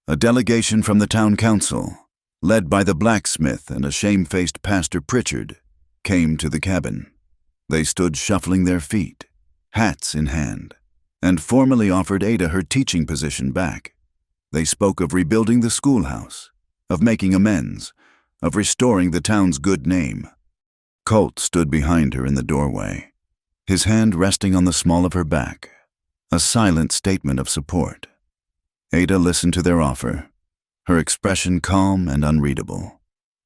A delegation from the town council, led by the blacksmith and a shamefaced Pastor Pritchard, came to the cabin. They stood shuffling their feet, hats in hand, and formally offered Ada her teaching position back. They spoke of rebuilding the schoolhouse, of making amends, of restoring the town's good name. Colt stood behind her in the doorway, his hand resting on the small of her back, a silent statement of support. Ada listened to their offer, her expression calm and unreadable.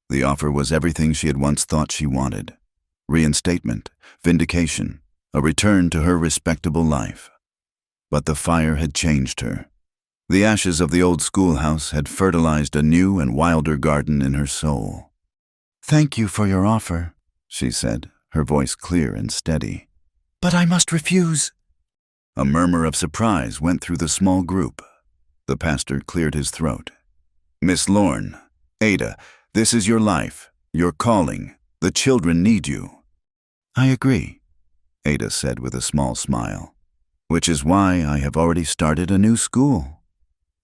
The offer was everything she had once thought she wanted: reinstatement, vindication, a return to her respectable life. But the fire had changed her. The ashes of the old schoolhouse had fertilized a new and wilder garden in her soul. "Thank you for your offer," she said, her voice clear and steady. "But I must refuse." A murmur of surprise went through the small group. The pastor cleared his throat. "Miss Lorne, Ada, this is your life, your calling. The children need you." "I agree," Ada said with a small smile. "Which is why I have already started a new school."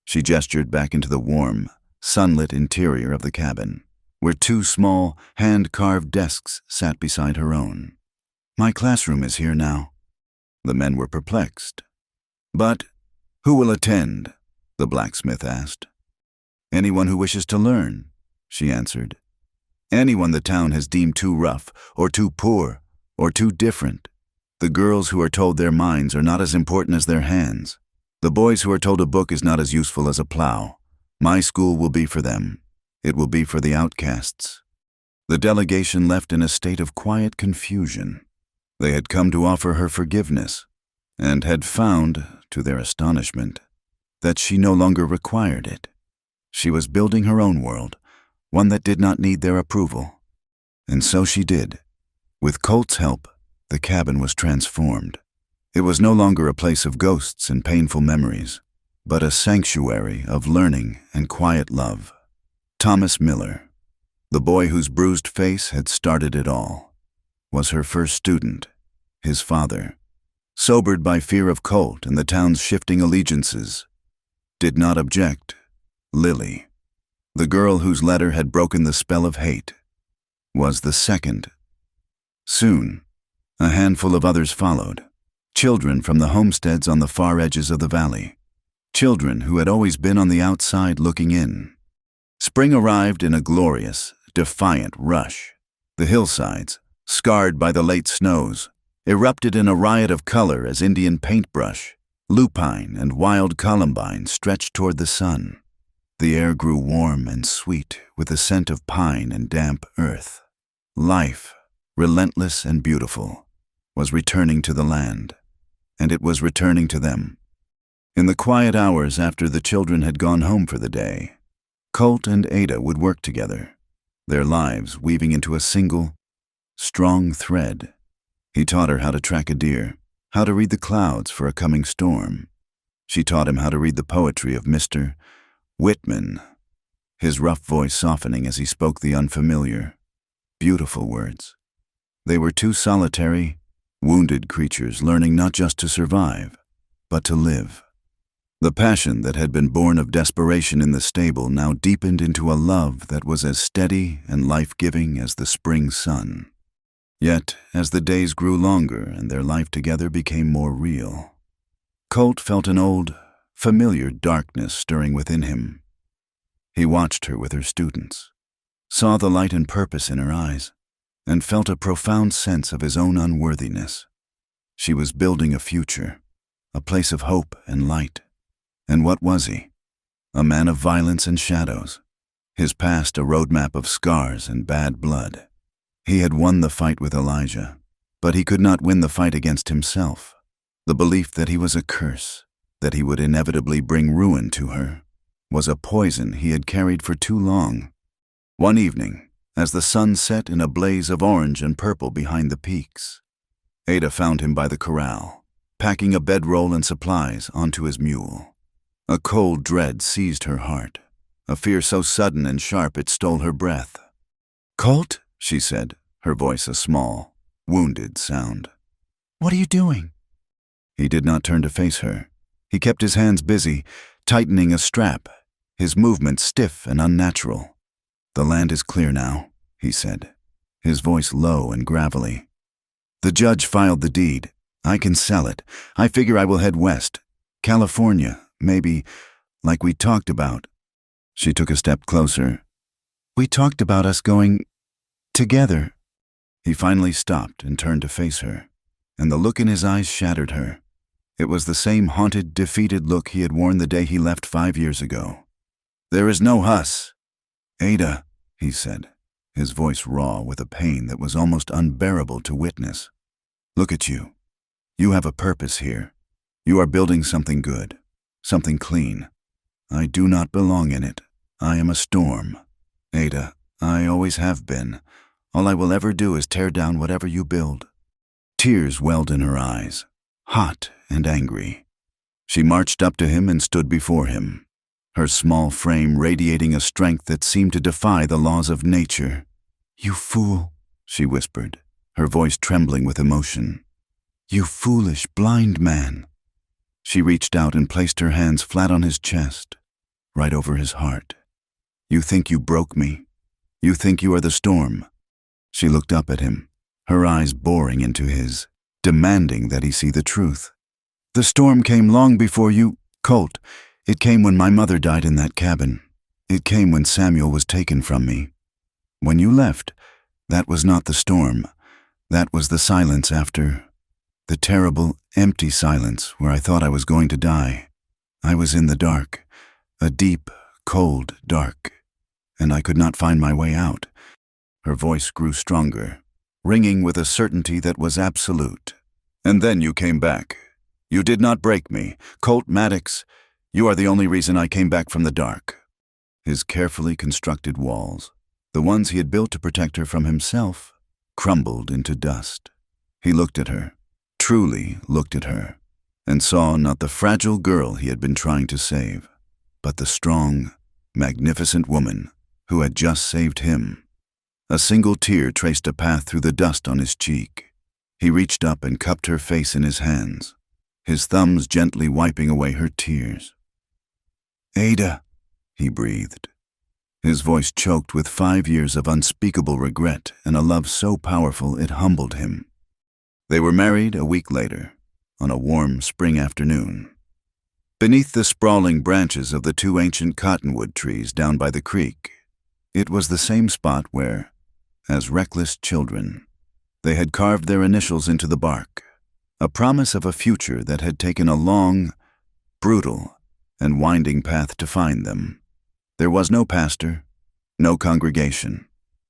She gestured back into the warm, sunlit interior of the cabin, where 2 small, hand-carved desks sat beside her own. "My classroom is here now." The men were perplexed. "But who will attend?" the blacksmith asked. "Anyone who wishes to learn," she answered. "Anyone the town has deemed too rough, or too poor, or too different. The girls who are told their minds are not as important as their hands. The boys who are told a book is not as useful as a plow. My school will be for them. It will be for the outcasts." The delegation left in a state of quiet confusion. They had come to offer her forgiveness, and had found, to their astonishment, that she no longer required it. She was building her own world, one that did not need their approval. And so she did. With Colt's help, the cabin was transformed. It was no longer a place of ghosts and painful memories, but a sanctuary of learning and quiet love. Thomas Miller, the boy whose bruised face had started it all, was her first student. His father, sobered by fear of Colt and the town's shifting allegiances, did not object. Lily, the girl whose letter had broken the spell of hate, was the second. Soon, a handful of others followed. Children from the homesteads on the far edges of the valley. Children who had always been on the outside looking in. Spring arrived in a glorious, defiant rush. The hillsides, scarred by the late snows, erupted in a riot of color as Indian paintbrush, lupine, and wild columbine stretched toward the sun. The air grew warm and sweet with the scent of pine and damp earth. Life, relentless and beautiful, was returning to the land, and it was returning to them. In the quiet hours after the children had gone home for the day, Colt and Ada would work together, their lives weaving into a single, strong thread. He taught her how to track a deer, how to read the clouds for a coming storm. She taught him how to read the poetry of Mr. Whitman, his rough voice softening as he spoke the unfamiliar, beautiful words. They were two solitary, wounded creatures learning not just to survive, but to live. The passion that had been born of desperation in the stable now deepened into a love that was as steady and life-giving as the spring sun. Yet, as the days grew longer and their life together became more real, Colt felt an old, familiar darkness stirring within him. He watched her with her students, saw the light and purpose in her eyes, and felt a profound sense of his own unworthiness. She was building a future, a place of hope and light. And what was he? A man of violence and shadows, his past a roadmap of scars and bad blood. He had won the fight with Elijah, but he could not win the fight against himself. The belief that he was a curse, that he would inevitably bring ruin to her, was a poison he had carried for too long. One evening, as the sun set in a blaze of orange and purple behind the peaks, Ada found him by the corral, packing a bedroll and supplies onto his mule. A cold dread seized her heart, a fear so sudden and sharp it stole her breath. Colt, she said, her voice a small, wounded sound. what are you doing? He did not turn to face her. He kept his hands busy, tightening a strap, his movements stiff and unnatural. The land is clear now, he said, his voice low and gravelly. The judge filed the deed. I can sell it. I figure I will head west. California, maybe, like we talked about. She took a step closer. We talked about us going together. He finally stopped and turned to face her, and the look in his eyes shattered her. It was the same haunted, defeated look he had worn the day he left 5 years ago. There is no us. Ada, he said, his voice raw with a pain that was almost unbearable to witness. Look at you. You have a purpose here. You are building something good, something clean. I do not belong in it. I am a storm. Ada, I always have been. All I will ever do is tear down whatever you build. Tears welled in her eyes, hot and angry. She marched up to him and stood before him, her small frame radiating a strength that seemed to defy the laws of nature. You fool, she whispered, her voice trembling with emotion. You foolish, blind man. She reached out and placed her hands flat on his chest, right over his heart. You think you broke me? You think you are the storm? She looked up at him, her eyes boring into his, demanding that he see the truth. The storm came long before you, Colt. It came when my mother died in that cabin. It came when Samuel was taken from me. When you left, that was not the storm. That was the silence after. The terrible, empty silence where I thought I was going to die. I was in the dark, a deep, cold dark, and I could not find my way out. Her voice grew stronger, ringing with a certainty that was absolute. And then you came back. You did not break me. Colt Maddox, you are the only reason I came back from the dark. His carefully constructed walls, the ones he had built to protect her from himself, crumbled into dust. He looked at her, truly looked at her, and saw not the fragile girl he had been trying to save, but the strong, magnificent woman who had just saved him. A single tear traced a path through the dust on his cheek. He reached up and cupped her face in his hands, his thumbs gently wiping away her tears. Ada, he breathed. His voice choked with 5 years of unspeakable regret and a love so powerful it humbled him. They were married a week later, on a warm spring afternoon. Beneath the sprawling branches of the 2 ancient cottonwood trees down by the creek, it was the same spot where, as reckless children, They had carved their initials into the bark, a promise of a future that had taken a long, brutal, and winding path to find them. There was no pastor, no congregation.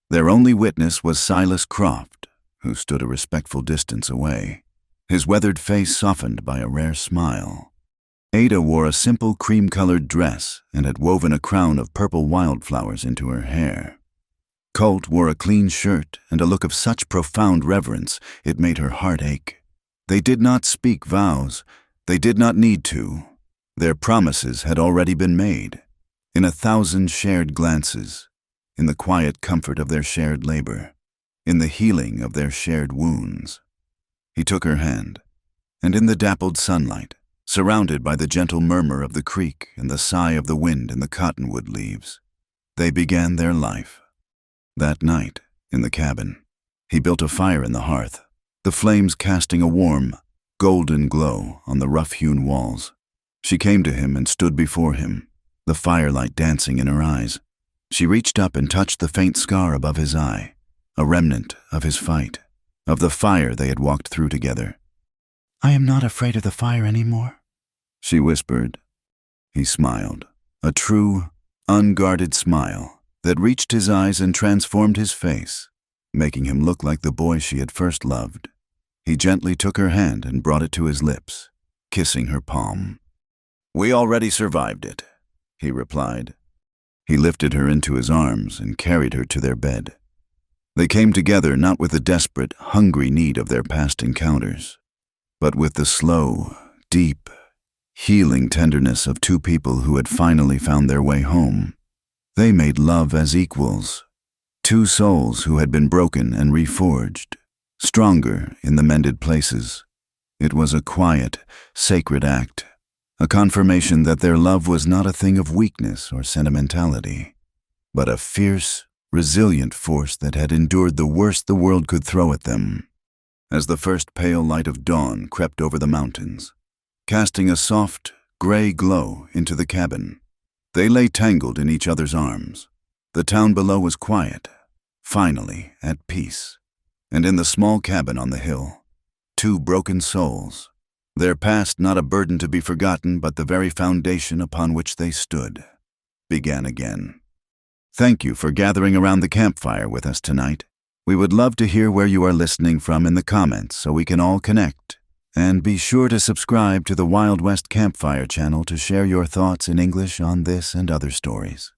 Their only witness was Silas Croft, who stood a respectful distance away, his weathered face softened by a rare smile. Ada wore a simple cream-colored dress and had woven a crown of purple wildflowers into her hair. Colt wore a clean shirt and a look of such profound reverence it made her heart ache. They did not speak vows. They did not need to. Their promises had already been made, in 1,000 shared glances, in the quiet comfort of their shared labor, in the healing of their shared wounds. He took her hand, and in the dappled sunlight, surrounded by the gentle murmur of the creek and the sigh of the wind in the cottonwood leaves, they began their life. That night, in the cabin, he built a fire in the hearth, the flames casting a warm, golden glow on the rough-hewn walls. She came to him and stood before him, the firelight dancing in her eyes. She reached up and touched the faint scar above his eye, a remnant of his fight, of the fire they had walked through together. I am not afraid of the fire anymore, she whispered. He smiled, a true, unguarded smile that reached his eyes and transformed his face, making him look like the boy she had first loved. He gently took her hand and brought it to his lips, kissing her palm. We already survived it, he replied. He lifted her into his arms and carried her to their bed. They came together not with the desperate, hungry need of their past encounters, but with the slow, deep, healing tenderness of two people who had finally found their way home. They made love as equals, two souls who had been broken and reforged, stronger in the mended places. It was a quiet, sacred act, a confirmation that their love was not a thing of weakness or sentimentality, but a fierce, resilient force that had endured the worst the world could throw at them. As the first pale light of dawn crept over the mountains, casting a soft, gray glow into the cabin, they lay tangled in each other's arms. The town below was quiet, finally at peace, and in the small cabin on the hill, two broken souls, their past not a burden to be forgotten but the very foundation upon which they stood, began again. Thank you for gathering around the campfire with us tonight. We would love to hear where you are listening from in the comments so we can all connect. And be sure to subscribe to the Wild West Campfire channel to share your thoughts in English on this and other stories.